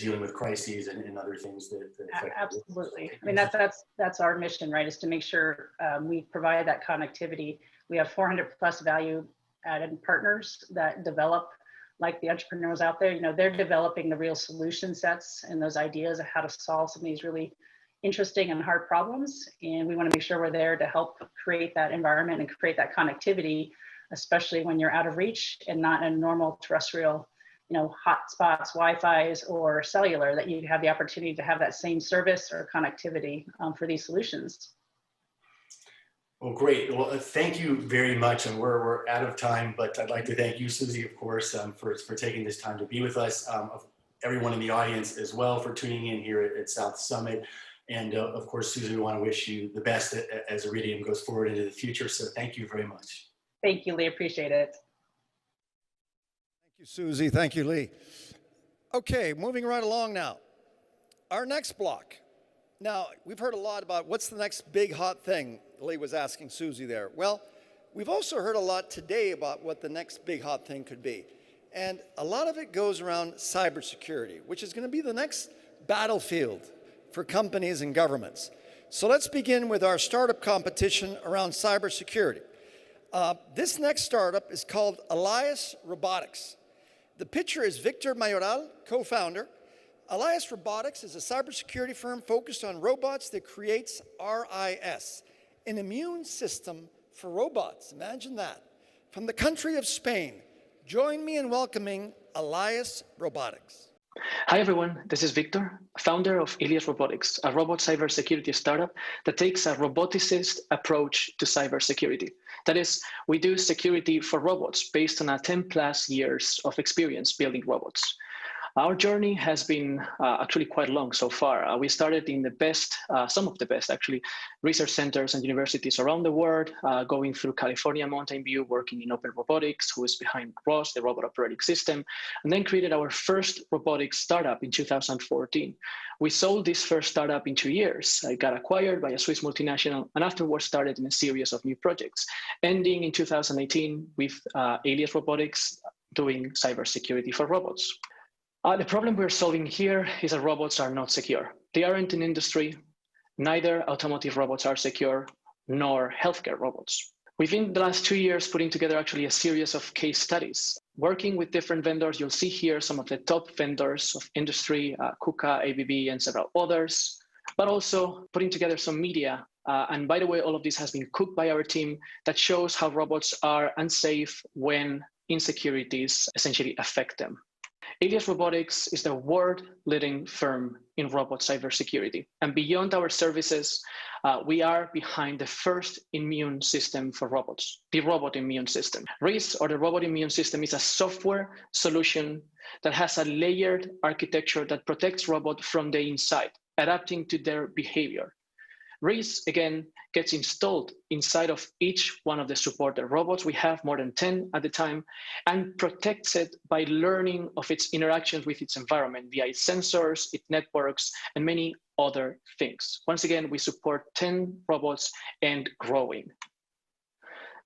dealing with crises and other things that affect. Absolutely. I mean, that's our mission, right? Is to make sure we provide that connectivity. We have 400 plus value-added partners that develop, like the entrepreneurs out there. They're developing the real solution sets and those ideas of how to solve some of these really interesting and hard problems. And we want to make sure we're there to help create that environment and create that connectivity, especially when you're out of reach and not in normal terrestrial hotspots, Wi-Fi's, or cellular, that you have the opportunity to have that same service or connectivity for these solutions. Well, great. Well, thank you very much. And we're out of time, but I'd like to thank you, Susie, of course, for taking this time to be with us. Everyone in the audience as well for tuning in here at South Summit. And of course, Susie, we want to wish you the best as Iridium goes forward into the future. So thank you very much. Thank you, Lee. Appreciate it. Thank you, Susie. Thank you, Lee. Okay, moving right along now. Our next block. Now, we've heard a lot about what's the next big hot thing. Lee was asking Susie there. Well, we've also heard a lot today about what the next big hot thing could be. And a lot of it goes around cybersecurity, which is going to be the next battlefield for companies and governments. So let's begin with our startup competition around cybersecurity. This next startup is called Elias Robotics. The pitcher is Victor Mayoral, co-founder. Elias Robotics is a cybersecurity firm focused on robots that creates RIS, an immune system for robots. Imagine that. From the country of Spain, join me in welcoming Elias Robotics. Hi everyone, this is Victor, founder of Elias Robotics, a robot cybersecurity startup that takes a roboticist approach to cybersecurity. That is, we do security for robots based on 10+ years of experience building robots. Our journey has been actually quite long so far. We started in the best, some of the best actually, research centers and universities around the world, going through California, Mountain View, working in Open Robotics, who is behind ROS, the robot operating system, and then created our first robotics startup in 2014. We sold this first startup in 2 years. It got acquired by a Swiss multinational, and afterwards started in a series of new projects, ending in 2018 with Elias Robotics doing cybersecurity for robots. The problem we're solving here is that robots are not secure. They aren't in industry, neither automotive robots are secure, nor healthcare robots. Within the last 2 years, putting together actually a series of case studies. Working with different vendors, you'll see here some of the top vendors of industry, KUKA, ABB, and several others, but also putting together some media. And by the way, all of this has been cooked by our team that shows how robots are unsafe when insecurities essentially affect them. Elias Robotics is the world-leading firm in robot cybersecurity. And beyond our services, we are behind the first immune system for robots, the robot immune system. RIS, or the robot immune system, is a software solution that has a layered architecture that protects robots from the inside, adapting to their behavior. RIS, again, gets installed inside of each one of the supported robots. We have more than 10 at the time, and protects it by learning of its interactions with its environment via its sensors, its networks, and many other things. Once again, we support 10 robots and growing.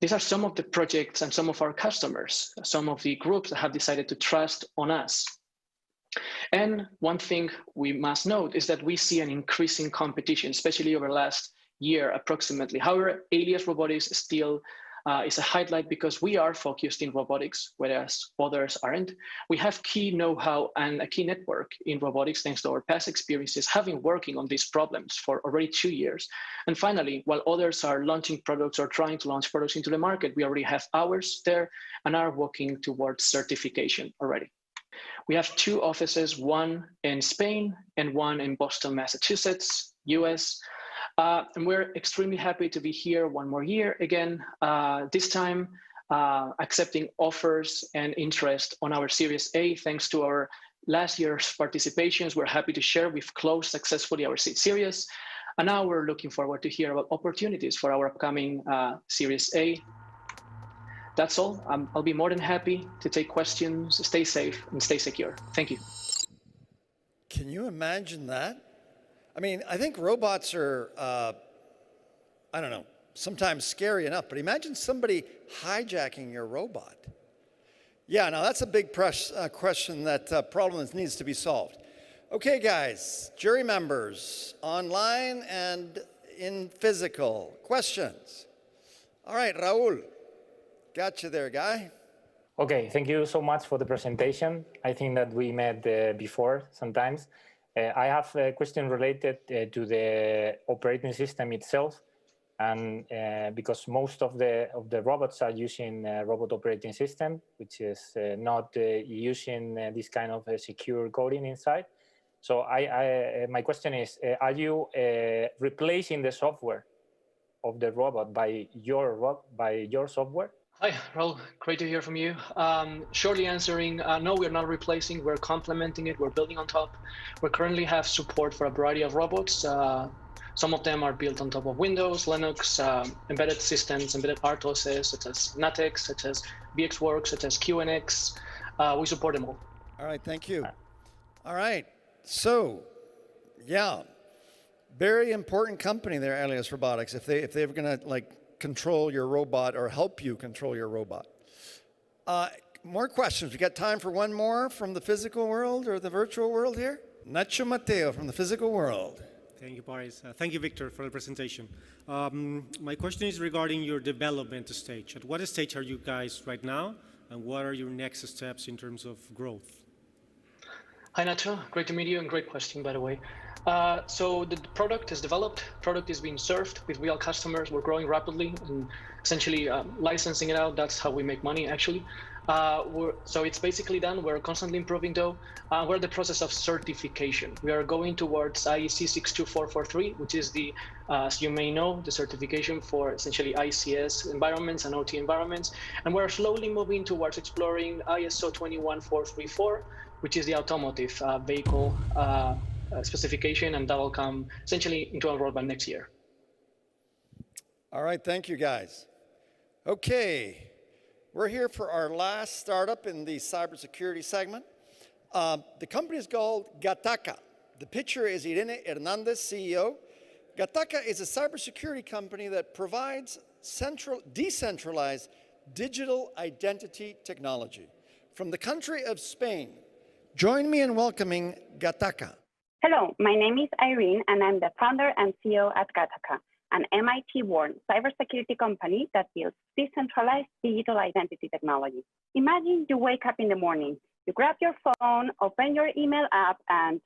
These are some of the projects and some of our customers, some of the groups that have decided to trust on us. And one thing we must note is that we see an increasing competition, especially over the last year approximately. However, Elias Robotics still is a highlight because we are focused in robotics, whereas others aren't. We have key know-how and a key network in robotics thanks to our past experiences having working on these problems for already 2 years. And finally, while others are launching products or trying to launch products into the market, we already have ours there and are working towards certification already. We have 2 offices, one in Spain and one in Boston, Massachusetts, US. And we're extremely happy to be here one more year again, this time accepting offers and interest on our Series A. Thanks to our last year's participations, we're happy to share we've closed successfully our seed series. And now we're looking forward to hear about opportunities for our upcoming Series A. That's all. I'll be more than happy to take questions. Stay safe and stay secure. Thank you. Can you imagine that? I mean, I think robots are, I don't know, sometimes scary enough, but imagine somebody hijacking your robot. Yeah, now that's a big question, that problem that needs to be solved. Okay, guys, jury members, online and in physical, questions. All right, Raul. Got you there, guy. Okay, thank you so much for the presentation. I think that we met before sometimes. I have a question related to the operating system itself, and because most of the robots are using robot operating system, which is not using this kind of secure coding inside. So my question is, are you replacing the software of the robot by your software? Hi, Raul. Great to hear from you. Shortly answering, no, we're not replacing. We're complementing it. We're building on top. We currently have support for a variety of robots. Some of them are built on top of Windows, Linux, embedded systems, embedded RTOSes, such as NATEX, such as VxWorks, such as QNX. We support them all. All right, thank you. All right, so, yeah, very important company there, Elias Robotics. If they're gonna control your robot or help you control your robot. More questions. We got time for one more from the physical world or the virtual world here? Nacho Mateo from the physical world. Thank you, Paris. Thank you, Victor, for the presentation. My question is regarding your development stage. At what stage are you guys right now, and what are your next steps in terms of growth? Hi, Nacho. Great to meet you, and great question, by the way. So the product is developed, product is being served with real customers. We're growing rapidly and essentially licensing it out. That's how we make money, actually. So it's basically done. We're constantly improving, though. We're in the process of certification. We are going towards IEC 62443, which is the, as you may know, the certification for essentially ICS environments and OT environments. And we're slowly moving towards exploring ISO 21434, which is the automotive vehicle specification, and that will come essentially into our roadmap next year. All right, thank you guys. Okay, we're here for our last startup in the cybersecurity segment. The company is called Gataca. The picture is Irene Hernandez, CEO. Gataca is a cybersecurity company that provides decentralized digital identity technology. From the country of Spain, join me in welcoming Gataca. Hello, my name is Irene, and I'm the founder and CEO at Gataca, an MIT-born cybersecurity company that builds decentralized digital identity technology. Imagine you wake up in the morning, you grab your phone, open your email app, and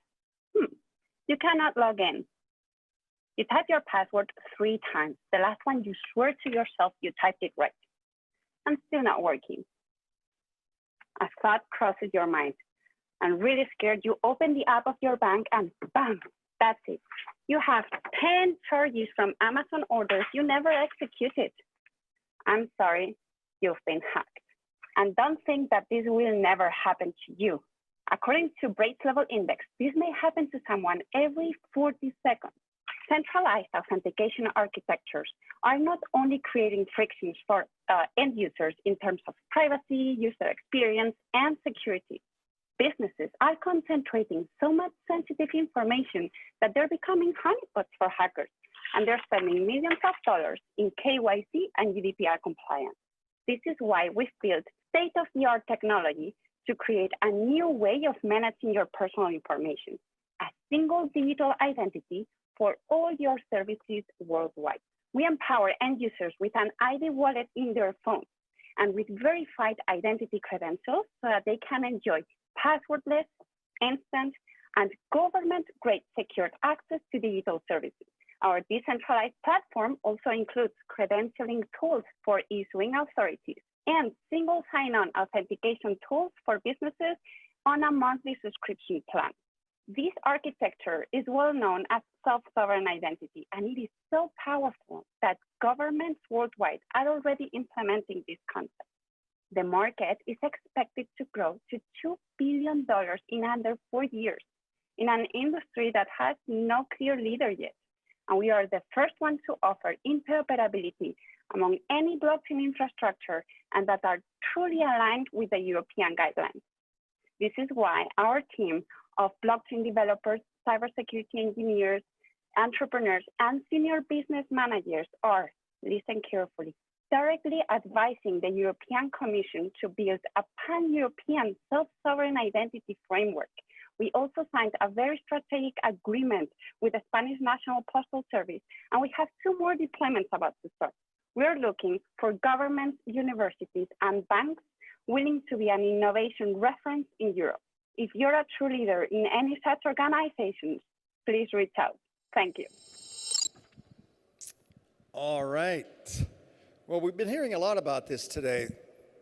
you cannot log in. You type your password 3 times. The last one you swear to yourself you typed it right, and still not working. A thought crosses your mind. And really scared, you open the app of your bank and bam, that's it. You have 10 charges from Amazon orders you never executed. I'm sorry, you've been hacked. And don't think that this will never happen to you. According to Braid's Level Index, this may happen to someone every 40 seconds. Centralized authentication architectures are not only creating frictions for end users in terms of privacy, user experience, and security. Businesses are concentrating so much sensitive information that they're becoming honeypots for hackers, and they're spending millions of dollars in KYC and GDPR compliance. This is why we've built state-of-the-art technology to create a new way of managing your personal information, a single digital identity for all your services worldwide. We empower end users with an ID wallet in their phone and with verified identity credentials so that they can enjoy passwordless, instant, and government-grade secured access to digital services. Our decentralized platform also includes credentialing tools for issuing authorities and single sign-on authentication tools for businesses on a monthly subscription plan. This architecture is well known as self-sovereign identity, and it is so powerful that governments worldwide are already implementing this concept. The market is expected to grow to $2 billion in under 4 years in an industry that has no clear leader yet. And we are the first one to offer interoperability among any blockchain infrastructure and that are truly aligned with the European guidelines. This is why our team of blockchain developers, cybersecurity engineers, entrepreneurs, and senior business managers are, listen carefully, directly advising the European Commission to build a pan-European self-sovereign identity framework. We also signed a very strategic agreement with the Spanish National Postal Service, and we have 2 more deployments about to start. We're looking for governments, universities, and banks willing to be an innovation reference in Europe. If you're a true leader in any such organizations, please reach out. Thank you. All right. Well, we've been hearing a lot about this today.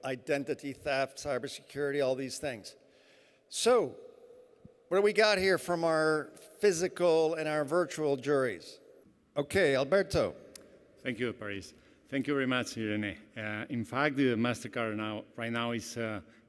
Identity theft, cybersecurity, all these things. So, what do we got here from our physical and our virtual juries? Okay, Alberto. Thank you, Paris. Thank you very much, Irene. In fact, the Mastercard right now is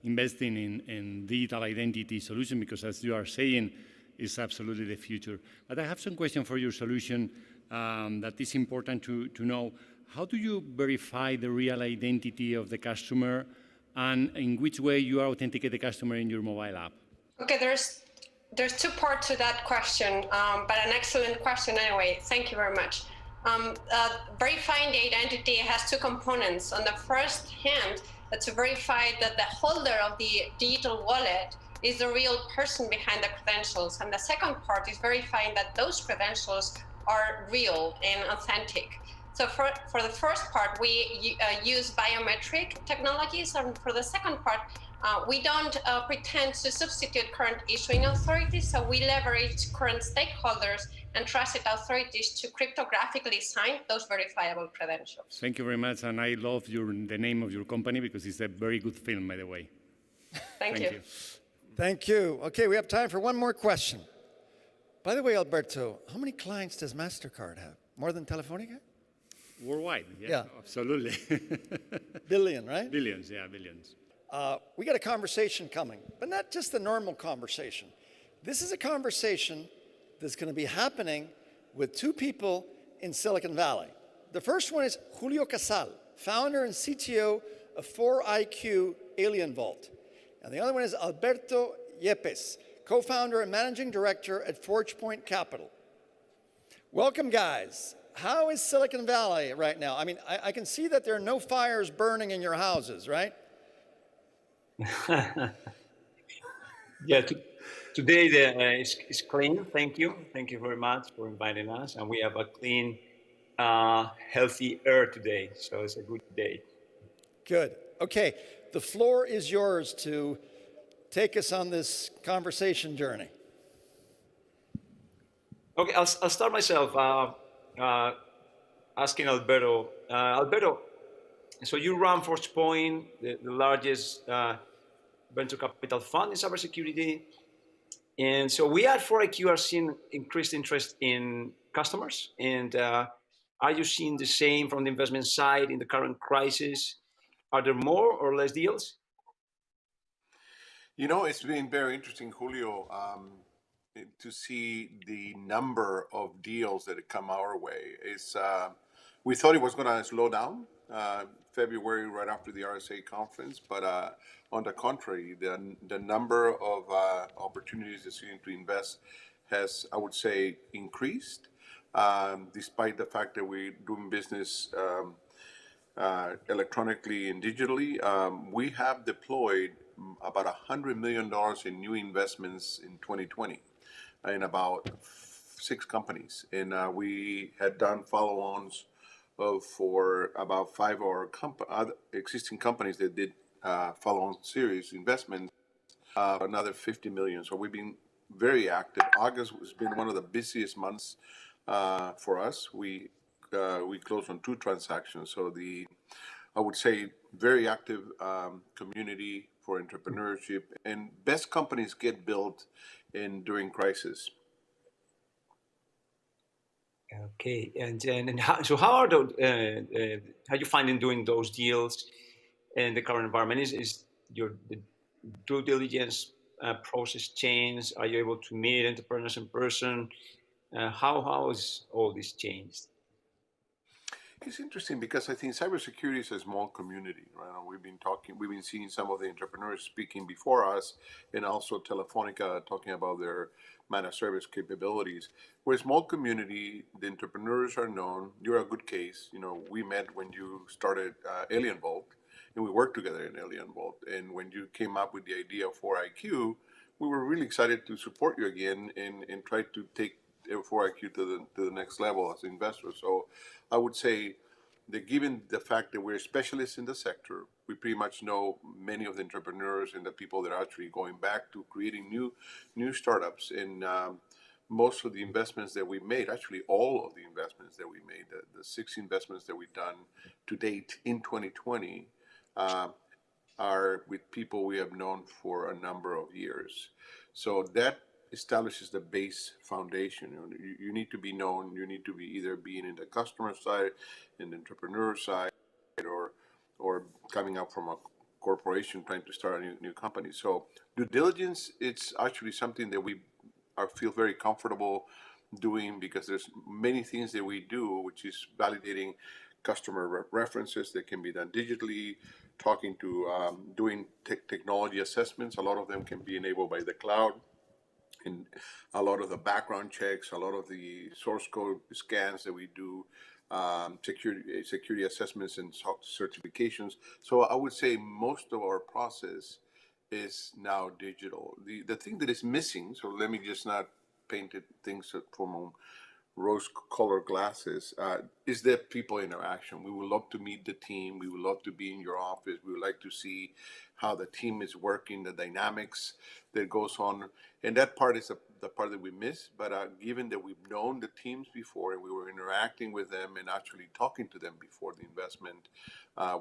investing in digital identity solution because, as you are saying, it's absolutely the future. But I have some question for your solution that is important to know. How do you verify the real identity of the customer, and in which way you authenticate the customer in your mobile app? Okay, there's 2 parts to that question, but an excellent question anyway. Thank you very much. Verifying the identity has 2 components. On the first hand, to verify that the holder of the digital wallet is the real person behind the credentials. And the second part is verifying that those credentials are real and authentic. So for the first part, we use biometric technologies, and for the second part, we don't pretend to substitute current issuing authorities, so we leverage current stakeholders and trusted authorities to cryptographically sign those verifiable credentials. Thank you very much, and I love the name of your company because it's a very good film, by the way. Thank you. Thank you. Okay, we have time for one more question. By the way, Alberto, how many clients does Mastercard have? More than Telefonica? Worldwide, yeah. Absolutely. Billion, right? Billions, yeah, billions. We got a conversation coming, but not just the normal conversation. This is a conversation that's going to be happening with two people in Silicon Valley. The first one is Julio Casal, founder and CTO of 4IQ Alien Vault. And the other one is Alberto Yepes, co-founder and managing director at ForgePoint Capital. Welcome, guys. How is Silicon Valley right now? I mean, I can see that there are no fires burning in your houses, right? Yeah, today it's clean. Thank you. Thank you very much for inviting us. And we have a clean, healthy air today. So it's a good day. Good. Okay. The floor is yours to take us on this conversation journey. Okay, I'll start myself asking Alberto. Alberto, so you run ForgePoint, the largest venture capital fund in cybersecurity. And so we at 4IQ are seeing increased interest in customers. And are you seeing the same from the investment side in the current crisis? Are there more or less deals? You know, it's been very interesting, Julio, to see the number of deals that have come our way. We thought it was going to slow down February right after the RSA conference, but on the contrary, the number of opportunities that seem to invest has, I would say, increased, despite the fact that we're doing business electronically and digitally. We have deployed about $100 million in new investments in 2020 in about 6 companies. And we had done follow-ons for about 5 of our existing companies that did follow-on series investments, another 50 million. So we've been very active. August has been one of the busiest months for us. We closed on 2 transactions. So I would say, very active community for entrepreneurship, and best companies get built during crisis. Okay, and how you finding doing those deals in the current environment? Is the due diligence process changed? Are you able to meet entrepreneurs in person? How is all this changed? It's interesting because I think cybersecurity is a small community, right? We've been seeing some of the entrepreneurs speaking before us, and also Telefonica talking about their managed service capabilities. We're a small community. The entrepreneurs are known. You're a good case. You know, we met when you started Alien Vault, and we worked together in Alien Vault. And when you came up with the idea of 4IQ, we were really excited to support you again and try to take 4IQ to the next level as investors. So I would say that given the fact that we're specialists in the sector, we pretty much know many of the entrepreneurs and the people that are actually going back to creating new startups. And most of the investments that we made, actually all of the investments that we made, the 6 investments that we've done to date in 2020 are with people we have known for a number of years. So that establishes the base foundation. You need to be known. You need to be either being in the customer side, in the entrepreneur side, or coming up from a corporation trying to start a new company. So due diligence, it's actually something that we feel very comfortable doing, because there's many things that we do, which is validating customer references that can be done digitally, talking to doing technology assessments. A lot of them can be enabled by the cloud. And a lot of the background checks, a lot of the source code scans that we do, security assessments and certifications. So I would say most of our process is now digital. The thing that is missing, so let me just not paint things from rose-colored glasses, is the people interaction. We would love to meet the team. We would love to be in your office. We would like to see how the team is working, the dynamics that goes on. And that part is the part that we miss. But given that we've known the teams before and we were interacting with them and actually talking to them before the investment,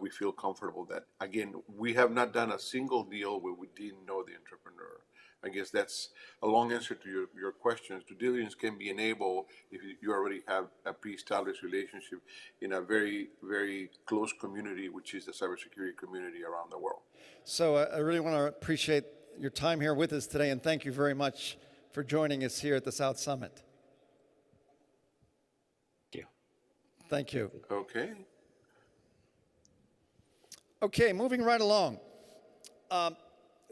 we feel comfortable that, again, we have not done a single deal where we didn't know the entrepreneur. I guess that's a long answer to your questions. Due diligence can be enabled if you already have a pre-established relationship in a very, very close community, which is the cybersecurity community around the world. So I really want to appreciate your time here with us today, and thank you very much for joining us here at the South Summit. Thank you. Thank you. Okay. Okay, moving right along.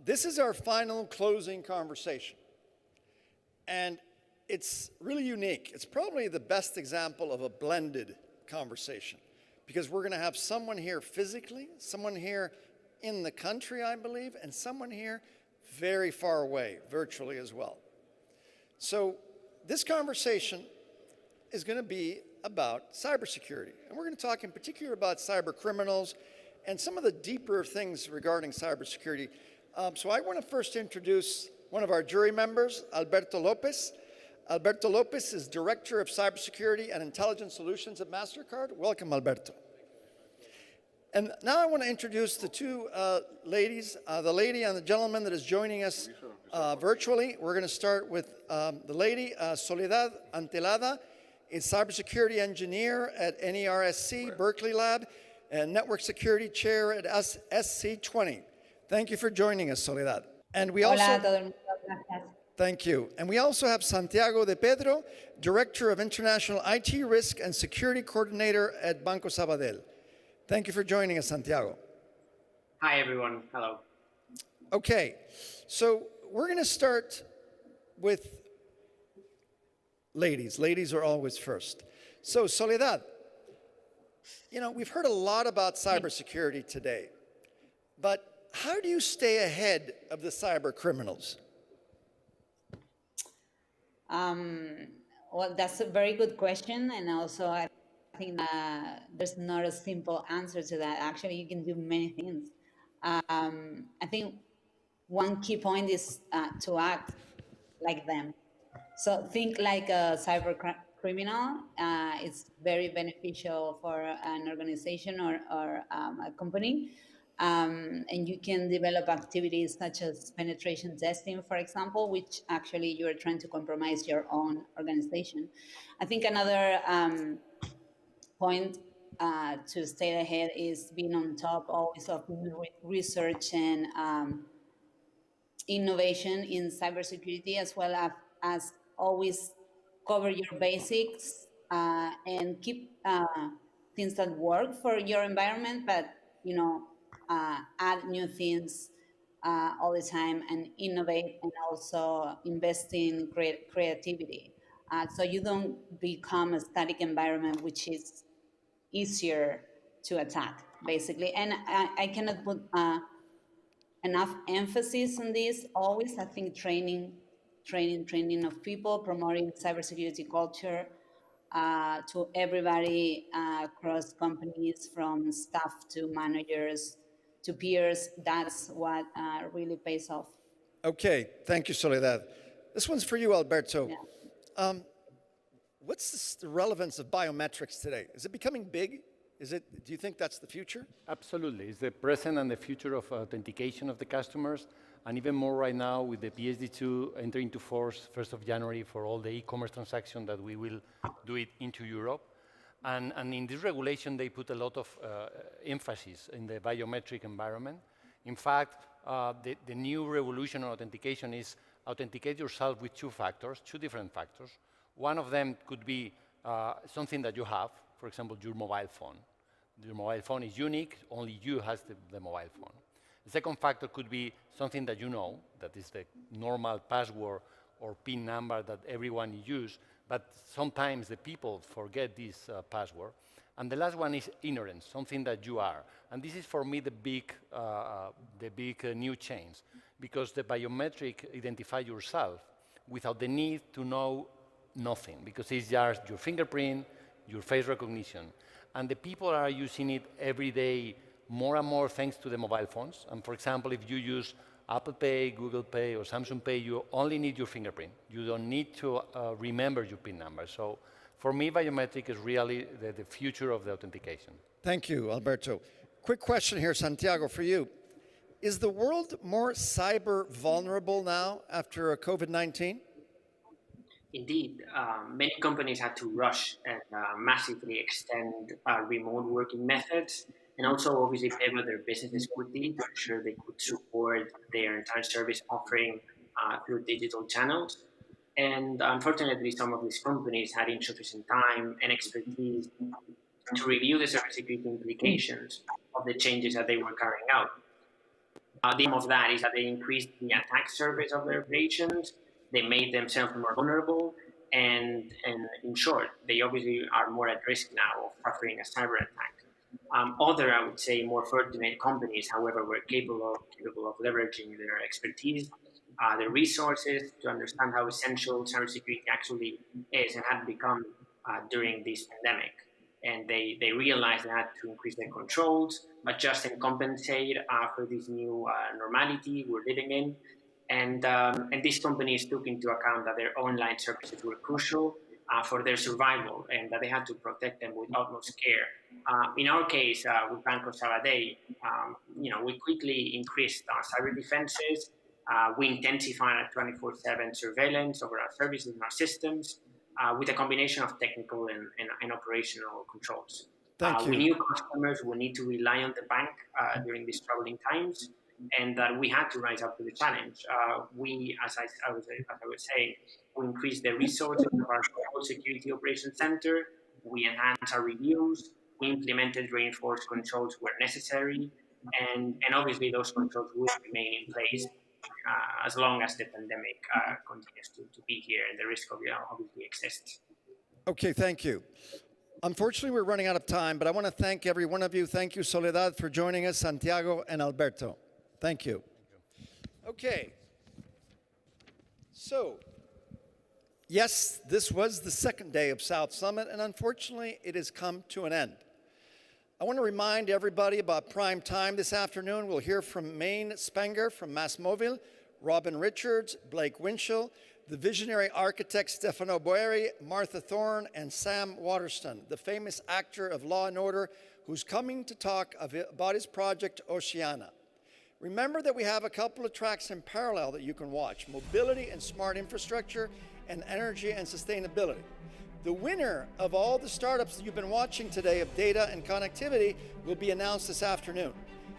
This is our final closing conversation, and it's really unique. It's probably the best example of a blended conversation, because we're going to have someone here physically, someone here in the country, I believe, and someone here very far away, virtually as well. So this conversation is going to be about cybersecurity, and we're going to talk in particular about cyber criminals and some of the deeper things regarding cybersecurity. So I want to first introduce one of our jury members, Alberto Lopez. Alberto Lopez is Director of Cybersecurity and Intelligence Solutions at Mastercard. Welcome, Alberto. And now I want to introduce the two ladies, the lady and the gentleman that is joining us virtually. We're going to start with the lady, Soledad Antelada, is Cybersecurity Engineer at NERSC Berkeley Lab and Network Security Chair at SC20. Thank you for joining us, Soledad. And we also, Hola, todo el mundo. Gracias. Thank you. And we also have Santiago de Pedro, Director of International IT Risk and Security Coordinator at Banco Sabadell. Thank you for joining us, Santiago. Hi, everyone. Hello. Okay, so we're going to start with ladies. Ladies are always first. So, Soledad, you know, we've heard a lot about cybersecurity today, but how do you stay ahead of the cyber criminals? Well, that's a very good question. And also, I think there's not a simple answer to that. Actually, you can do many things. I think one key point is to act like them. So think like a cyber criminal. It's very beneficial for an organization or a company. And you can develop activities such as penetration testing, for example, which actually you're trying to compromise your own organization. I think another point to stay ahead is being on top always of research and innovation in cybersecurity, as well as always cover your basics and keep things that work for your environment, but you know, add new things all the time and innovate, and also invest in creativity. So you don't become a static environment, which is easier to attack, basically. And I cannot put enough emphasis on this always. I think training of people, promoting cybersecurity culture to everybody across companies, from staff to managers to peers, that's what really pays off. Okay, thank you, Soledad. This one's for you, Alberto. Yeah. What's the relevance of biometrics today? Is it becoming big? Do you think that's the future? Absolutely. It's the present and the future of authentication of the customers, and even more right now with the PSD2 entering into force 1st of January for all the e-commerce transactions that we will do it into Europe. And in this regulation, they put a lot of emphasis in the biometric environment. In fact, the new revolution on authentication is authenticate yourself with two different factors. One of them could be something that you have, for example, your mobile phone. Your mobile phone is unique, only you has the mobile phone. The second factor could be something that you know, that is the normal password or PIN number that everyone uses, but sometimes the people forget this password. And the last one is ignorance, something that you are. And this is for me the big new change. because the biometric identifies yourself without the need to know nothing, because it's just your fingerprint, your face recognition. And the people are using it every day more and more thanks to the mobile phones. And for example, if you use Apple Pay, Google Pay, or Samsung Pay, you only need your fingerprint. You don't need to remember your PIN number. So for me, biometric is really the future of the authentication. Thank you, Alberto. Quick question here, Santiago, for you. Is the world more cyber vulnerable now after COVID-19? Indeed, many companies had to rush and massively extend remote working methods, and also obviously pivot their businesses quickly to ensure they could support their entire service offering through digital channels. And unfortunately, some of these companies had insufficient time and expertise to review the cybersecurity implications of the changes that they were carrying out. The aim of that is that they increased the attack surface of their operations, they made themselves more vulnerable, and in short, they obviously are more at risk now of suffering a cyber attack. Other, I would say, more fortunate companies, however, were capable of leveraging their expertise, their resources to understand how essential cybersecurity actually is and had become during this pandemic. And they realized they had to increase their controls, adjust and compensate for this new normality we're living in. And these companies took into account that their online services were crucial for their survival and that they had to protect them with utmost care. In our case, with Banco Sabadell, we quickly increased our cyber defenses. We intensified 24/7 surveillance over our services and our systems with a combination of technical and operational controls. Thank you. We knew customers would need to rely on the bank during these troubling times, and that we had to rise up to the challenge. We, as I was saying, we increased the resources of our global security operations center. We enhanced our reviews. We implemented reinforced controls where necessary, and obviously those controls will remain in place as long as the pandemic continues to be here and the risk of obviously exists. Okay, thank you. Unfortunately, we're running out of time, but I want to thank every one of you. Thank you, Soledad, for joining us, Santiago and Alberto. Thank you. Okay. So, yes, this was the second day of South Summit, and unfortunately, it has come to an end. I want to remind everybody about prime time this afternoon. We'll hear from Maine Spenger from MassMobile, Robin Richards, Blake Winchell, the visionary architect Stefano Boeri, Martha Thorne, and Sam Waterston, the famous actor of Law & Order, who's coming to talk about his project Oceana. Remember that we have a couple of tracks in parallel that you can watch: mobility and smart infrastructure, and energy and sustainability. The winner of all the startups that you've been watching today of data and connectivity will be announced this afternoon.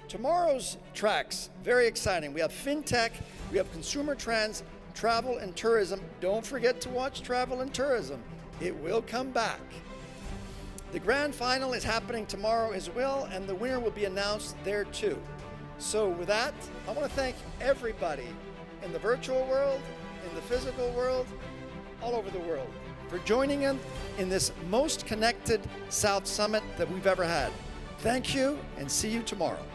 Tomorrow's tracks, very exciting. We have fintech, we have consumer trends, travel and tourism. Don't forget to watch travel and tourism. It will come back. The grand final is happening tomorrow as well, and the winner will be announced there too. So with that, I want to thank everybody in the virtual world, in the physical world, all over the world, for joining in this most connected South Summit that we've ever had. Thank you, and see you tomorrow.